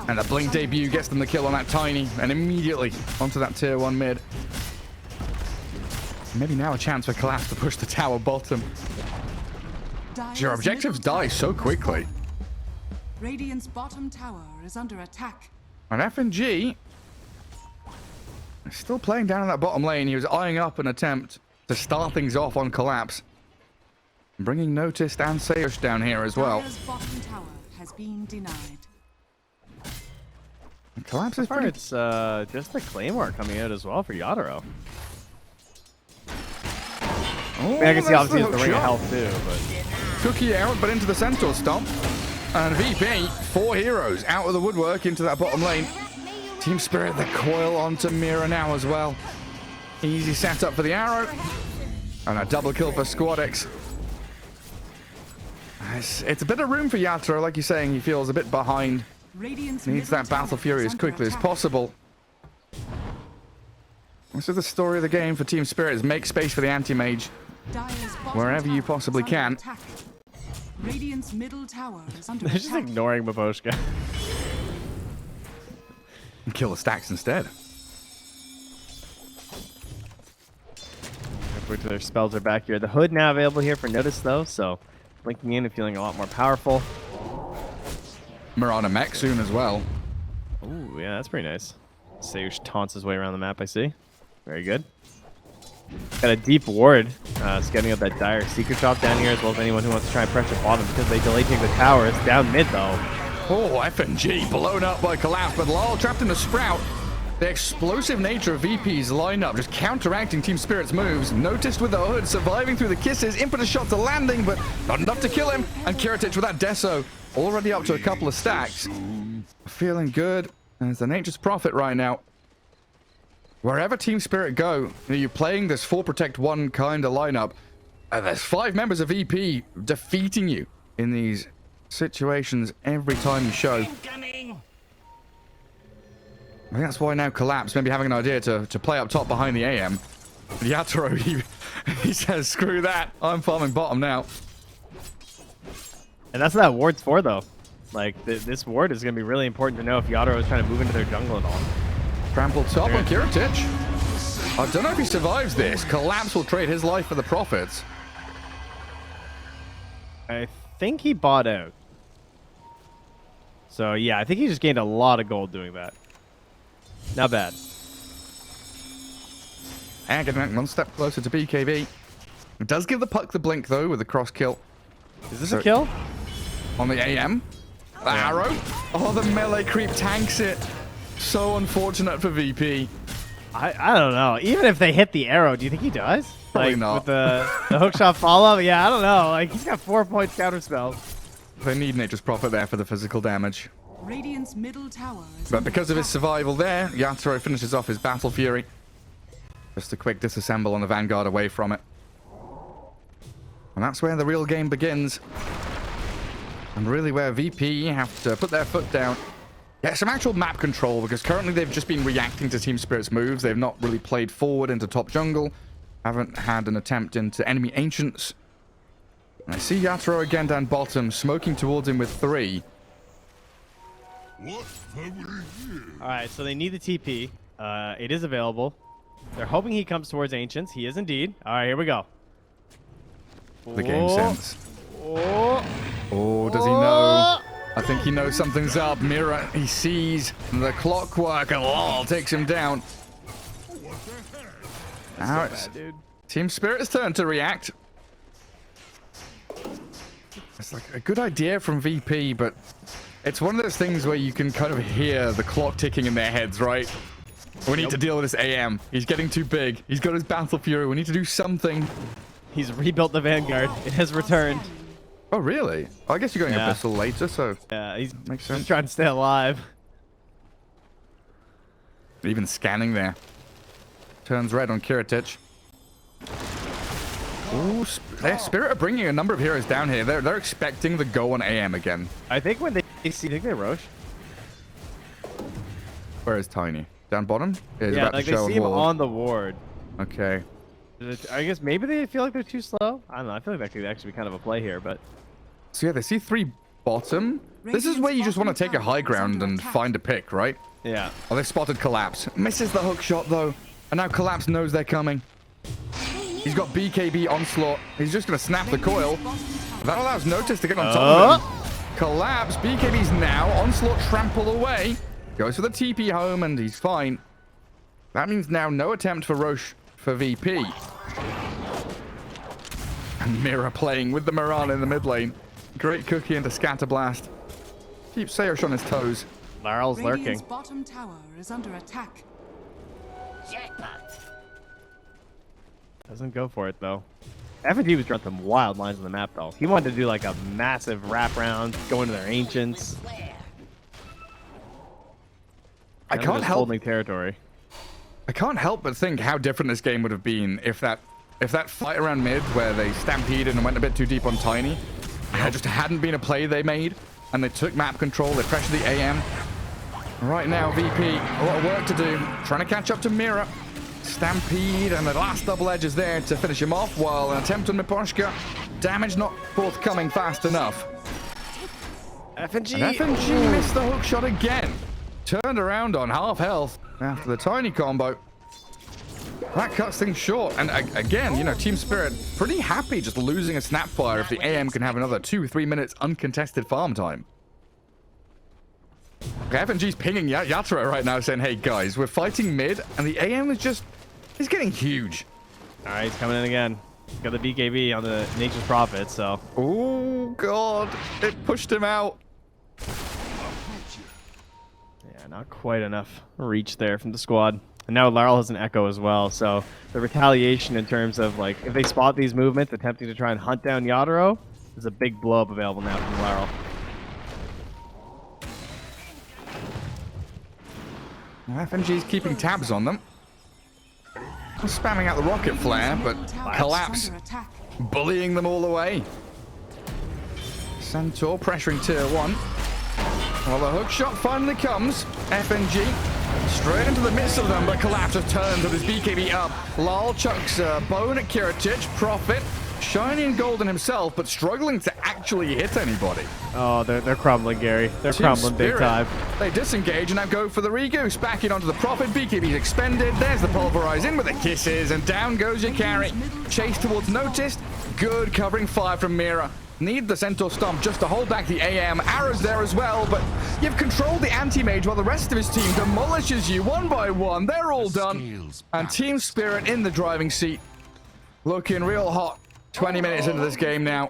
Speaker 1: And the Blink debut gets them the kill on that Tiny. And immediately onto that tier 1 mid. Maybe now a chance for Collapse to push the tower bottom. Your objectives die so quickly.
Speaker 3: Radiant's bottom tower is under attack.
Speaker 1: And FNG is still playing down in that bottom lane. He was eyeing up an attempt to start things off on Collapse. Bringing Noticed and Sayush down here as well.
Speaker 3: Bottom tower has been denied.
Speaker 1: And Collapse is pretty...
Speaker 2: It's just the Claymore coming out as well for Yatoro.
Speaker 1: Oh,
Speaker 2: I can see obviously it's the ring of health too, but...
Speaker 1: Cookie out, but into the Centaur stomp. And VP, 4 heroes out of the woodwork into that bottom lane. Team Spirit, the coil onto Mira now as well. Easy setup for the arrow. And a double kill for Squadex. It's a bit of room for Yatoro, like you're saying. He feels a bit behind. Needs that Battle Fury as quickly as possible. This is the story of the game for Team Spirit, is make space for the anti-mage wherever you possibly can.
Speaker 3: Radiant's middle tower is under
Speaker 2: They're just ignoring Miposhka.
Speaker 1: And kill the stacks instead.
Speaker 2: Their spells are back here. The hood now available here for Notice though, so blinking in and feeling a lot more powerful.
Speaker 1: Mirana mech soon as well.
Speaker 2: Ooh, yeah, that's pretty nice. Seush taunts his way around the map, I see. Very good. Got a deep ward. Getting up that dire secret shop down here, as well as anyone who wants to try and pressure bottom because they delay take the tower. It's down mid, though.
Speaker 1: Oh, FNG blown up by Collapse, but Lol trapped in the Sprout. The explosive nature of VP's lineup, just counteracting Team Spirit's moves. Noticed with the hood, surviving through the kisses. Input a shot to landing, but not enough to kill him. And Kiritich with that Deso, already up to a couple of stacks. Feeling good. There's the Nature's Prophet right now. Wherever Team Spirit go, you're playing this 4 protect 1 kind of lineup. There's 5 members of VP defeating you in these situations every time you show. I think that's why now Collapse maybe having an idea to play up top behind the AM. But Yatoro, he says, screw that. I'm farming bottom now.
Speaker 2: And that's what that ward's for, though. Like, this ward is going to be really important to know if Yatoro is trying to move into their jungle at all.
Speaker 1: Trample top on Kiritich. I don't know if he survives this. Collapse will trade his life for the profits.
Speaker 2: I think he bought out. So, yeah, I think he just gained a lot of gold doing that. Not bad.
Speaker 1: And getting one step closer to BKB. It does give the puck the blink, though, with the cross kill.
Speaker 2: Is this a kill?
Speaker 1: On the AM. The arrow. Oh, the melee creep tanks it. So unfortunate for VP.
Speaker 2: I don't know. Even if they hit the arrow, do you think he dies?
Speaker 1: Probably
Speaker 2: like,
Speaker 1: not.
Speaker 2: With the hookshot follow-up? Yeah, I don't know. Like, he's got 4 points counter spells.
Speaker 1: They need Nature's Prophet there for the physical damage.
Speaker 3: Radiant's middle tower is
Speaker 1: But because of his survival there, Yatoro finishes off his Battle Fury. Just a quick disassemble on the Vanguard away from it. And that's where the real game begins. And really where VP have to put their foot down. Yeah, some actual map control, because currently they've just been reacting to Team Spirit's moves. They've not really played forward into top jungle. Haven't had an attempt into enemy ancients. And I see Yatoro again down bottom, smoking towards him with 3.
Speaker 2: Alright, so they need the TP. It is available. They're hoping he comes towards Ancients. He is indeed. Alright, here we go.
Speaker 1: The game sense.
Speaker 2: Oh,
Speaker 1: Does he know? I think he knows something's up. Mira, he sees the clockwork, and Lol takes him down. Now it's Team Spirit's turn to react. It's like a good idea from VP, but it's one of those things where you can kind of hear the clock ticking in their heads, right? We need to deal with this AM. He's getting too big. He's got his Battle Fury. We need to do something.
Speaker 2: he's rebuilt the Vanguard. It has returned.
Speaker 1: Oh, really? I guess you're going Abyssal later, so...
Speaker 2: Yeah, he's
Speaker 1: makes sense.
Speaker 2: just trying to stay alive.
Speaker 1: Even scanning there. Turns red on Kiritich. Ooh, Spirit are bringing a number of heroes down here. They're expecting the go on AM again.
Speaker 2: I think when they see... I think they Roche.
Speaker 1: Where is Tiny? Down bottom?
Speaker 2: Yeah, like they see him on the ward.
Speaker 1: Okay.
Speaker 2: I guess maybe they feel like they're too slow. I don't know. I feel like that could actually be kind of a play here, but...
Speaker 1: So yeah, they see 3 bottom. This is where you just want to take a high ground and find a pick, right?
Speaker 2: Yeah.
Speaker 1: Oh, they spotted Collapse. Misses the hook shot, though. And now Collapse knows they're coming. He's got BKB onslaught. He's just going to snap the coil. That allows Notice to get on top of him. Collapse. BKB's now. Onslaught trample away. Goes for the TP home, and he's fine. That means now no attempt for Roche for VP. And Mira playing with the Mirana in the mid lane. Great cookie into Scatterblast. Keeps Sayosh on his toes.
Speaker 2: Larl's lurking.
Speaker 3: Radiant's bottom tower is under attack.
Speaker 2: Doesn't go for it, though. FNG was drawing some wild lines on the map, though. He wanted to do, like, a massive wraparound, go into their Ancients.
Speaker 1: I can't help
Speaker 2: holding territory.
Speaker 1: I can't help but think how different this game would have been if that fight around mid where they stampeded and went a bit too deep on Tiny just hadn't been a play they made, and they took map control, they pressured the AM. Right now, VP, a lot of work to do, trying to catch up to Mira. Stampede, and the last double edge is there to finish him off, while an attempt on Miposhka. Damage not forthcoming fast enough.
Speaker 2: FNG!
Speaker 1: And FNG missed the hook shot again. Turned around on half health after the Tiny combo. That cuts things short. And again, you know, Team Spirit pretty happy just losing a Snapfire if the AM can have another 2-3 minutes uncontested farm time. FNG's pinging Yatoro right now, saying, hey, guys, we're fighting mid, and the AM is just... He's getting huge.
Speaker 2: All right, he's coming in again. Got the BKB on the Nature's Prophet, so...
Speaker 1: Oh, God. It pushed him out.
Speaker 2: Yeah, not quite enough reach there from the squad. And now Laryl has an echo as well, so the retaliation in terms of, like, if they spot these movements attempting to try and hunt down Yatoro, there's a big blow-up available now from Laryl.
Speaker 1: FNG's keeping tabs on them. Spamming out the rocket flare, but Collapse bullying them all the way. Centaur pressuring tier 1. Well, the hook shot finally comes. FNG straight into the midst of them, but Collapse has turned with his BKB up. Lal chucks a bone at Kiritich. Prophet shiny and golden himself, but struggling to actually hit anybody.
Speaker 2: Oh, they're crumbling, Gary. They're
Speaker 1: Team
Speaker 2: crumbling big
Speaker 1: Spirit,
Speaker 2: time.
Speaker 1: They disengage and now go for the Regoose. Back in onto the Prophet. BKB's expended. There's the Pulverize in with the kisses, and down goes your carry. Chase towards Noticed. Good covering fire from Mira. Need the Centaur Stomp just to hold back the AM. Arrows there as well, but you've controlled the Anti-Mage while the rest of his team demolishes you one by one. They're all done. And Team Spirit in the driving seat. Looking real hot. 20 minutes into this game now.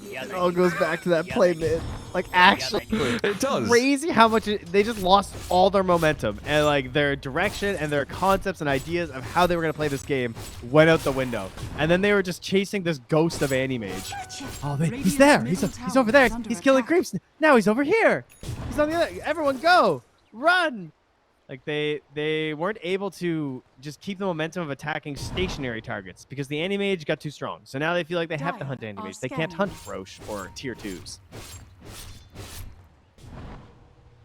Speaker 2: It all goes back to that play mid. Like, actually,
Speaker 1: It does.
Speaker 2: crazy how much they just lost all their momentum and like their direction and their concepts and ideas of how they were gonna play this game went out the window. And then they were just chasing this ghost of Anti-Mage. Oh, he's there. He's over there. He's killing creeps. Now he's over here. He's on the other. Everyone, go, run! Like they weren't able to just keep the momentum of attacking stationary targets because the Anti-Mage got too strong. So now they feel like they have to hunt Anti-Mage. They can't hunt Roche or tier 2s.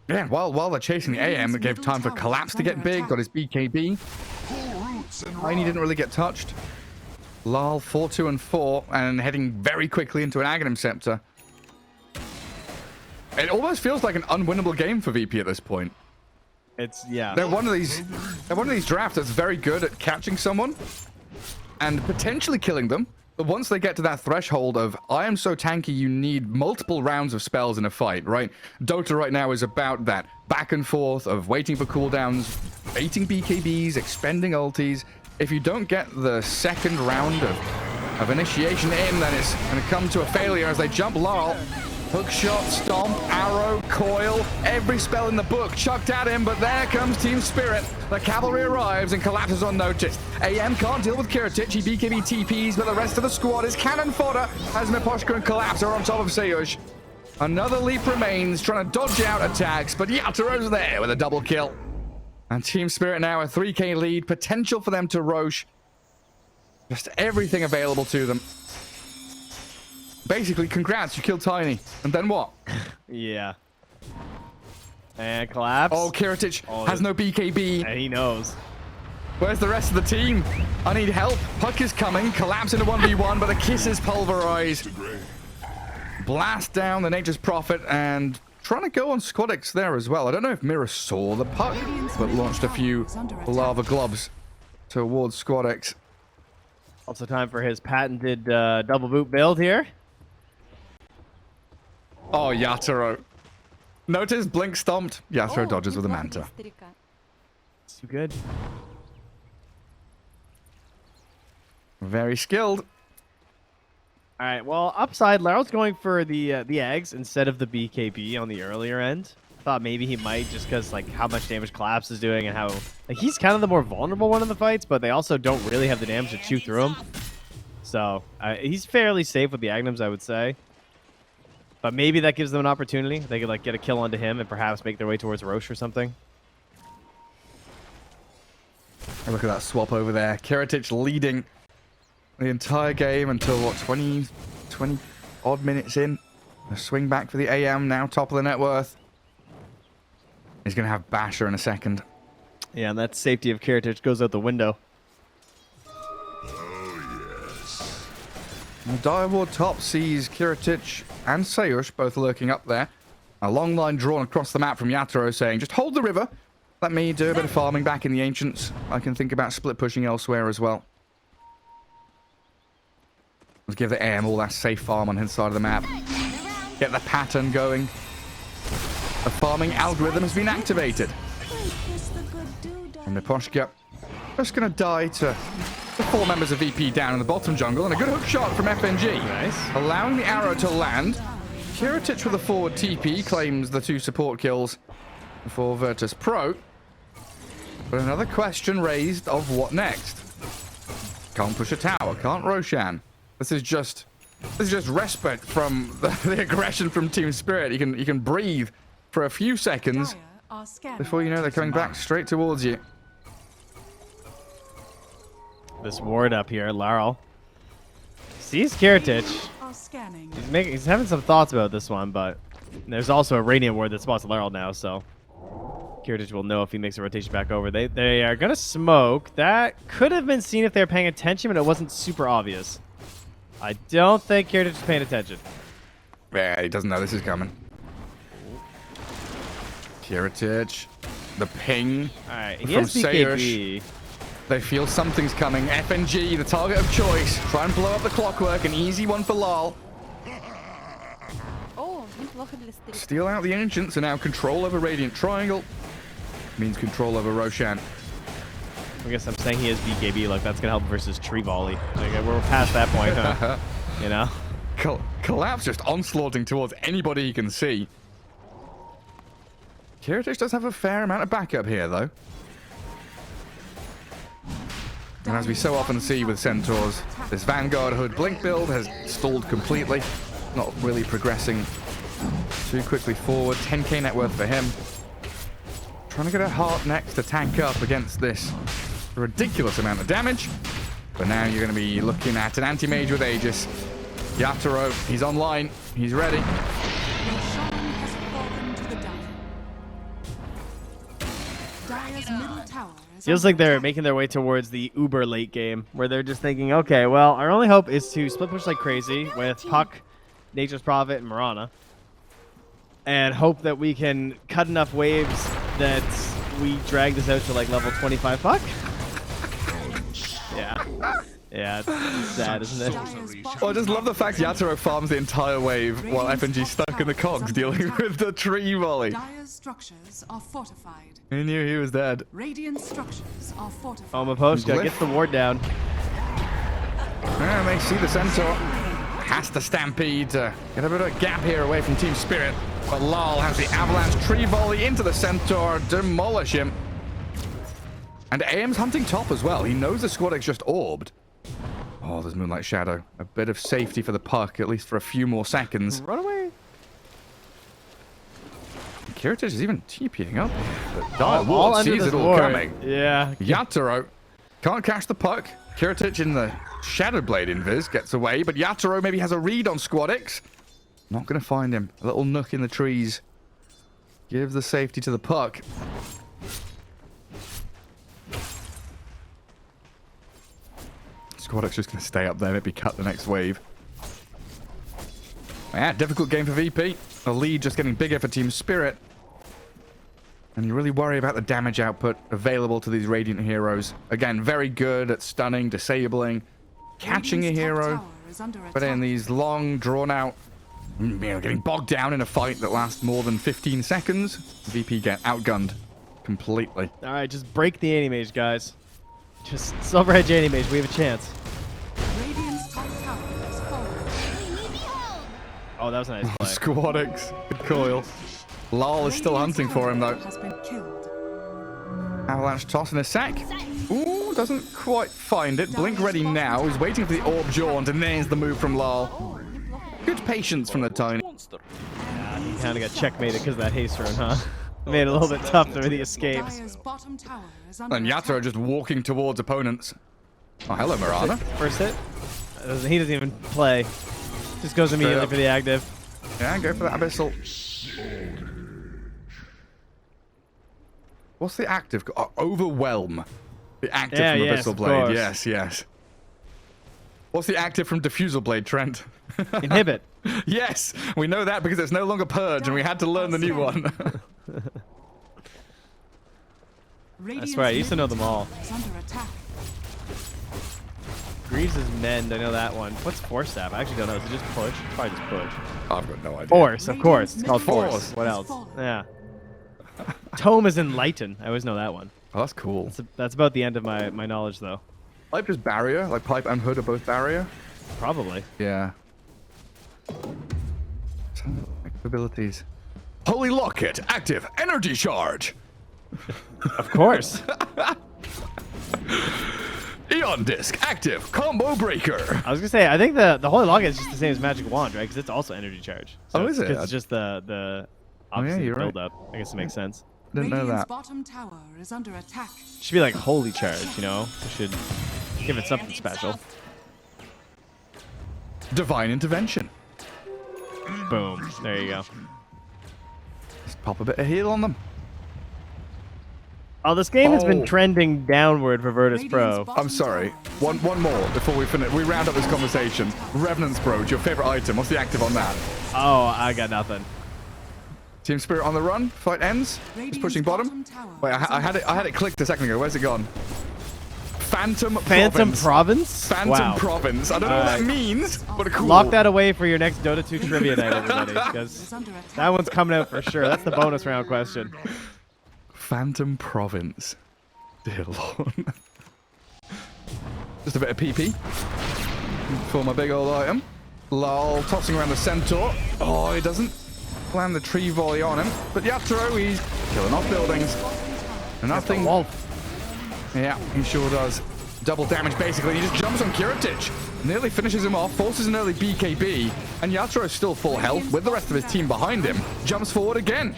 Speaker 1: Yeah, while they're chasing the AM, it gave time for Collapse to get big. Got his BKB. Tiny didn't really get touched. Lal 4-2 and 4, and heading very quickly into an Aghanim Scepter. It almost feels like an unwinnable game for VP at this point.
Speaker 2: Yeah.
Speaker 1: They're one of these drafts that's very good at catching someone and potentially killing them. But once they get to that threshold of, I am so tanky, you need multiple rounds of spells in a fight, right? Dota right now is about that back and forth of waiting for cooldowns, baiting BKBs, expending ultis. If you don't get the second round of initiation in, then it's going to come to a failure as they jump Laurel. Hook shot, stomp, arrow, coil, every spell in the book chucked at him, but there comes Team Spirit. The cavalry arrives and collapses unnoticed. AM can't deal with Kiritich, he BKB TPs, but the rest of the squad is cannon fodder as Miposhka and Collapse are on top of Sayush. Another leap remains, trying to dodge out attacks, but Yatoro's there with a double kill. And Team Spirit now a 3k lead, potential for them to Roche. Just everything available to them. Basically, congrats, you killed Tiny. And then what?
Speaker 2: Yeah. And Collapse.
Speaker 1: Oh, Kiritich has no BKB.
Speaker 2: And he knows.
Speaker 1: Where's the rest of the team? I need help. Puck is coming. Collapse into 1v1, but the kisses pulverize. Blast down the Nature's Prophet and trying to go on Squadix there as well. I don't know if Mira saw the puck, but launched a few lava globs towards Squadix.
Speaker 2: Also time for his patented double boot build here.
Speaker 1: Oh, Yatoro. Notice Blink stomped. Yatoro dodges with a Manta.
Speaker 2: It's too good.
Speaker 1: Very skilled.
Speaker 2: All right, well, upside, Larrow's going for the eggs instead of the BKB on the earlier end. Thought maybe he might just because, like, how much damage Collapse is doing and how... Like, he's kind of the more vulnerable one in the fights, but they also don't really have the damage to chew through him. So, he's fairly safe with the Agnums, I would say. But maybe that gives them an opportunity. They could, like, get a kill onto him and perhaps make their way towards Roche or something.
Speaker 1: Look at that swap over there. Kiritich leading the entire game until, what, 20 odd minutes in. A swing back for the AM now, top of the net worth. He's going to have Basher in a second.
Speaker 2: Yeah, and that safety of Kiritich goes out the window.
Speaker 1: The Direward top sees Kiritich and Sayush both lurking up there. A long line drawn across the map from Yatoro saying, just hold the river. Let me do a bit of farming back in the Ancients. I can think about split pushing elsewhere as well. Let's give the AM all that safe farm on his side of the map. Get the pattern going. A farming algorithm has been activated. And Neposhka just going to die to the 4 members of VP down in the bottom jungle. And a good hook shot from FNG.
Speaker 2: Nice.
Speaker 1: Allowing the arrow to land. Kiritich with a forward TP claims the 2 support kills for Virtus.pro. But another question raised of what next? Can't push a tower, can't Roshan. This is just respite from the aggression from Team Spirit. You can breathe for a few seconds before you know they're coming back straight towards you.
Speaker 2: This ward up here, Laurel sees Kiritich. He's having some thoughts about this one, but there's also a Radiant ward that spots Laurel now, so Kiritich will know if he makes a rotation back over. They are gonna smoke. That could have been seen if they were paying attention, but it wasn't super obvious. I don't think Kiritich is paying attention.
Speaker 1: Yeah, he doesn't know this is coming. Kiritich, the ping.
Speaker 2: All right, he
Speaker 1: from
Speaker 2: has BKB.
Speaker 1: Sayush. They feel something's coming. FNG, the target of choice. Try and blow up the clockwork. An easy one for Lal. Steal out the Ancients, and now control over Radiant Triangle. Means control over Roshan.
Speaker 2: I guess I'm saying he has BKB. Like, that's going to help versus Tree Volley. Like, we're past that point, huh? You know?
Speaker 1: Collapse just onslaughting towards anybody he can see. Kiritich does have a fair amount of backup here, though. And as we so often see with Centaurs, this Vanguard Hood Blink build has stalled completely. Not really progressing too quickly forward. 10k net worth for him. Trying to get a heart next to tank up against this ridiculous amount of damage. But now you're going to be looking at an anti-mage with Aegis. Yatoro, he's online. He's ready.
Speaker 2: Feels like they're making their way towards the uber late game, where they're just thinking, okay, well, our only hope is to split push like crazy with Puck, Nature's Prophet, and Mirana, and hope that we can cut enough waves that we drag this out to like level 25 Puck. Yeah, it's sad, isn't it?
Speaker 1: Well, I just love the fact Yatoro farms the entire wave while FNG's stuck in the cogs dealing with the tree volley.
Speaker 3: Dire's structures are fortified.
Speaker 1: He knew he was dead.
Speaker 3: Radiant structures are fortified.
Speaker 2: Oh, Maposhka gets the ward down.
Speaker 1: And they see the Centaur. Has to stampede to get a bit of a gap here away from Team Spirit. But Lal has the avalanche tree volley into the Centaur, demolish him. And AM's hunting top as well. He knows the Squadix just orbed. Oh, there's Moonlight Shadow. A bit of safety for the Puck, at least for a few more seconds.
Speaker 2: Run away.
Speaker 1: Kiritich is even TPing up. But
Speaker 2: All under
Speaker 1: sees
Speaker 2: this
Speaker 1: it all
Speaker 2: ward.
Speaker 1: coming.
Speaker 2: Yeah.
Speaker 1: Yatoro can't catch the Puck. Kiritich in the Shadow Blade invis gets away, but Yatoro maybe has a read on Squadix. Not going to find him. A little nook in the trees. Gives the safety to the Puck. Squadix just going to stay up there, maybe cut the next wave. Yeah, difficult game for VP. The lead just getting bigger for Team Spirit. And you really worry about the damage output available to these Radiant heroes. Again, very good at stunning, disabling, catching a hero. But in these long, drawn-out, getting bogged down in a fight that lasts more than 15 seconds, VP get outgunned completely.
Speaker 2: All right, just break the anti-mage, guys. Just Silver Edge anti-mage. We have a chance.
Speaker 3: Radiant's top tower is falling.
Speaker 2: Oh, that was a nice play.
Speaker 1: Squadix, good coil. Lal is still hunting for him, though.
Speaker 3: Has been killed.
Speaker 1: Avalanche toss in a sec. Ooh, doesn't quite find it. Blink ready now. He's waiting for the orb jaunt, and there's the move from Lal. Good patience from the Tiny.
Speaker 2: Yeah, he kind of got checkmated because of that haste rune, huh? Made it a little bit tough for the escapes.
Speaker 3: Dire's bottom tower is under
Speaker 1: And
Speaker 3: attack.
Speaker 1: Yatoro just walking towards opponents. Oh, hello, Mirana.
Speaker 2: First hit. He doesn't even play. Just goes immediately
Speaker 1: up.
Speaker 2: for the active.
Speaker 1: Yeah, go for that Abyssal. What's the active? Overwhelm. The active
Speaker 2: Yeah,
Speaker 1: from
Speaker 2: yes,
Speaker 1: Abyssal
Speaker 2: of
Speaker 1: Blade.
Speaker 2: course.
Speaker 1: Yes, yes. What's the active from Diffusal Blade, Trent?
Speaker 2: Inhibit.
Speaker 1: Yes, we know that because it's no longer Purge, and we had to learn the new one.
Speaker 3: Radiant's
Speaker 2: That's right, I used to know them all.
Speaker 3: is under attack.
Speaker 2: Greaves is mend. I know that one. What's force staff? I actually don't know. Is it just push? Probably just push.
Speaker 1: I've got no idea.
Speaker 2: Force, of course. It's called
Speaker 1: Force.
Speaker 2: force. What else? Yeah. Tome is enlighten. I always know that one.
Speaker 1: Oh, that's cool.
Speaker 2: That's about the end of my knowledge, though.
Speaker 1: Pipe just barrier? Like pipe and hood are both barrier?
Speaker 2: Probably.
Speaker 1: Yeah. Abilities. Holy Locket, active, energy charge.
Speaker 2: Of course.
Speaker 1: Eon Disc, active, combo breaker.
Speaker 2: I was gonna say, I think the Holy Locket is just the same as Magic Wand, right? Because it's also energy charge. So
Speaker 1: Oh, is it?
Speaker 2: Because it's just the opposite
Speaker 1: you're right.
Speaker 2: build up. I guess it makes sense.
Speaker 1: Didn't know
Speaker 3: Radiant's
Speaker 1: that.
Speaker 3: bottom tower is under attack.
Speaker 2: Should be like holy charge, you know? We should give it something special.
Speaker 1: Divine intervention.
Speaker 2: Boom. There you go.
Speaker 1: Just pop a bit of heal on them.
Speaker 2: Oh, this game has
Speaker 1: Oh.
Speaker 2: been trending downward for Virtus.pro.
Speaker 1: I'm sorry. One more before we finish. We round up this conversation. Revenant's Brooch, your favorite item. What's the active on that?
Speaker 2: Oh, I got nothing.
Speaker 1: Team Spirit on the run. Fight ends. It's pushing bottom. Wait, I had it clicked a second ago. Where's it gone? Phantom
Speaker 2: Province?
Speaker 1: Phantom
Speaker 2: Wow.
Speaker 1: Province. I don't know what that means, but cool.
Speaker 2: Lock that away for your next Dota 2 trivia night, everybody, because that one's coming out for sure. That's the bonus round question.
Speaker 1: Phantom Province. Dear Lord. Just a bit of PP for my big old item. Lol, tossing around the Centaur. Oh, he doesn't land the tree volley on him. But Yatoro, he's killing off buildings. And nothing. Yeah, he sure does. Double damage, basically. He just jumps on Kiritich. Nearly finishes him off, forces an early BKB. And Yatoro is still full health with the rest of his team behind him. Jumps forward again.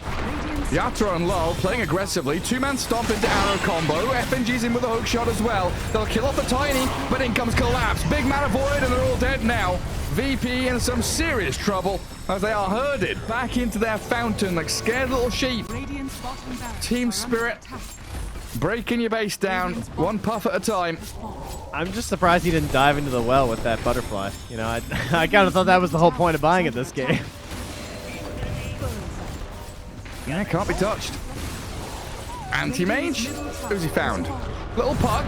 Speaker 1: Yatoro and Lol playing aggressively. Two-man stomp into arrow combo. FNG's in with a hook shot as well. They'll kill off the Tiny, but in comes Collapse. Big mana void, and they're all dead now. VP in some serious trouble as they are herded back into their fountain like scared little sheep. Team Spirit breaking your base down, one puff at a time.
Speaker 2: I'm just surprised he didn't dive into the well with that butterfly. You know, I kind of thought that was the whole point of buying it this game.
Speaker 1: Yeah, can't be touched. Anti-mage. Who's he found? Little Puck.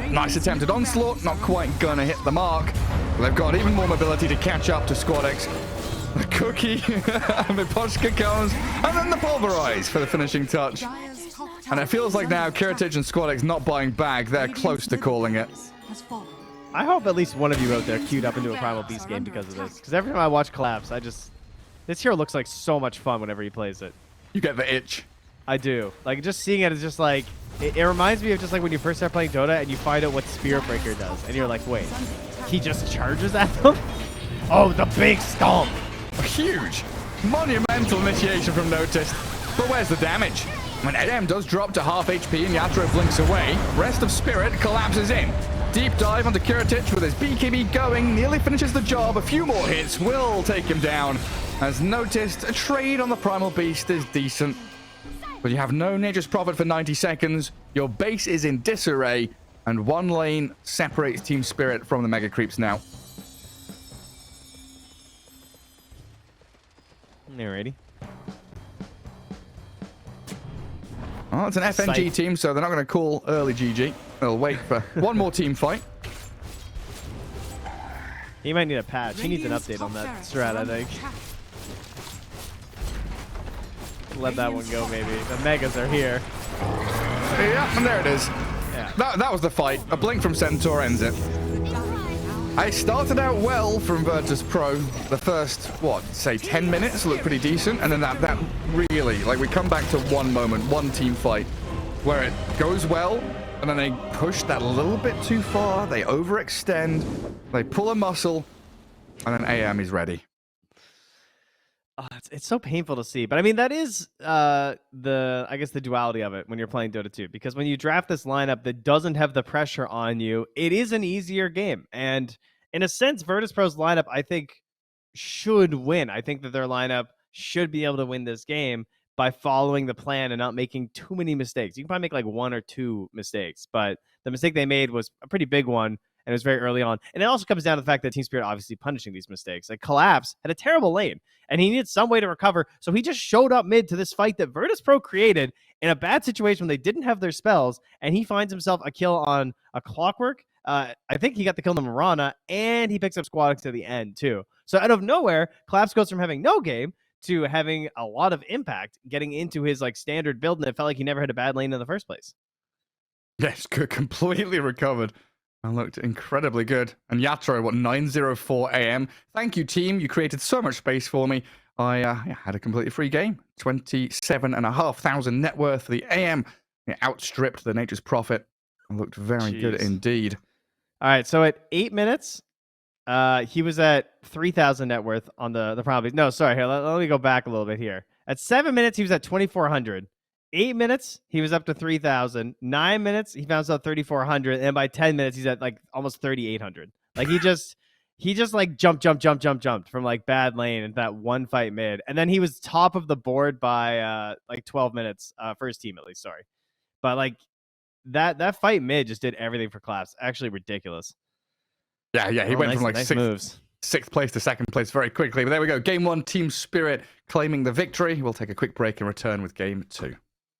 Speaker 1: Nice attempted onslaught. Not quite gonna hit the mark. But they've got even more mobility to catch up to Squad X. The cookie. Miposhka comes. And then the pulverize for the finishing touch. And it feels like now Kiritich and Squad X not buying back. They're close to calling it.
Speaker 2: I hope at least one of you out there queued up into a Primal Beast game because of this. Because every time I watch Collapse, this hero looks like so much fun whenever he plays it.
Speaker 1: You get the itch.
Speaker 2: I do. Like, just seeing it is just like, it reminds me of just like when you first start playing Dota and you find out what Spirit Breaker does. And you're like, wait, he just charges at them? Oh, the big stomp.
Speaker 1: Huge. Monumental initiation from Noticed. But where's the damage? When Edem does drop to half HP and Yatoro blinks away, rest of Spirit collapses in. Deep dive onto Kiritich with his BKB going, nearly finishes the job. A few more hits will take him down. As Noticed, a trade on the Primal Beast is decent. But you have no Nature's Prophet for 90 seconds. Your base is in disarray. And one lane separates Team Spirit from the Mega Creeps now.
Speaker 2: Alrighty.
Speaker 1: Well, it's an FNG team, so they're not going to call early GG. They'll wait for one more team fight.
Speaker 2: He might need a patch. He needs an update on that strat, I think. Let that one go, maybe. The Megas are here.
Speaker 1: Yeah, and there it is.
Speaker 2: Yeah.
Speaker 1: That was the fight. A blink from Centaur ends it. I started out well from Virtus.pro. The first, what, say 10 minutes looked pretty decent. And then that really, like, we come back to one moment, one team fight, where it goes well, and then they push that a little bit too far. They overextend. They pull a muscle, and then AM is ready.
Speaker 2: Oh, it's so painful to see. But I mean, that is I guess the duality of it when you're playing Dota 2. Because when you draft this lineup that doesn't have the pressure on you, it is an easier game. And in a sense, Virtus.pro's lineup, I think, should win. I think that their lineup should be able to win this game by following the plan and not making too many mistakes. You can probably make like one or two mistakes, but the mistake they made was a pretty big one. And it was very early on. And it also comes down to the fact that Team Spirit obviously punishing these mistakes. Like Collapse had a terrible lane, and he needed some way to recover. So he just showed up mid to this fight that Virtus.pro created in a bad situation when they didn't have their spells, and he finds himself a kill on a Clockwork, I think he got the kill on the Mirana, and he picks up Squadix to the end too. So out of nowhere, Collapse goes from having no game to having a lot of impact, getting into his like standard build, and it felt like he never had a bad lane in the first place.
Speaker 1: Yes, completely recovered and looked incredibly good. And Yatro, 9:04 a.m. Thank you, team. You created so much space for me. I had a completely free game. 27,500 net worth for the AM. It outstripped the Nature's Prophet. It looked very good indeed.
Speaker 2: All right, so at 8 minutes, he was at 3,000 net worth on the probably. No, sorry. Here, let me go back a little bit here. At 7 minutes, he was at 2,400. 8 minutes, he was up to 3,000. 9 minutes, he found out 3,400, and by 10 minutes, he's at like almost 3,800. Like he just like jumped from like bad lane into that one fight mid, and then he was top of the board by like 12 minutes for his team at least. Sorry, but like that fight mid just did everything for Collapse. Actually, ridiculous.
Speaker 1: Yeah, he went from like
Speaker 2: nice
Speaker 1: sixth place to second place very quickly. But there we go. Game 1, Team Spirit claiming the victory. We'll take a quick break and return with Game 2.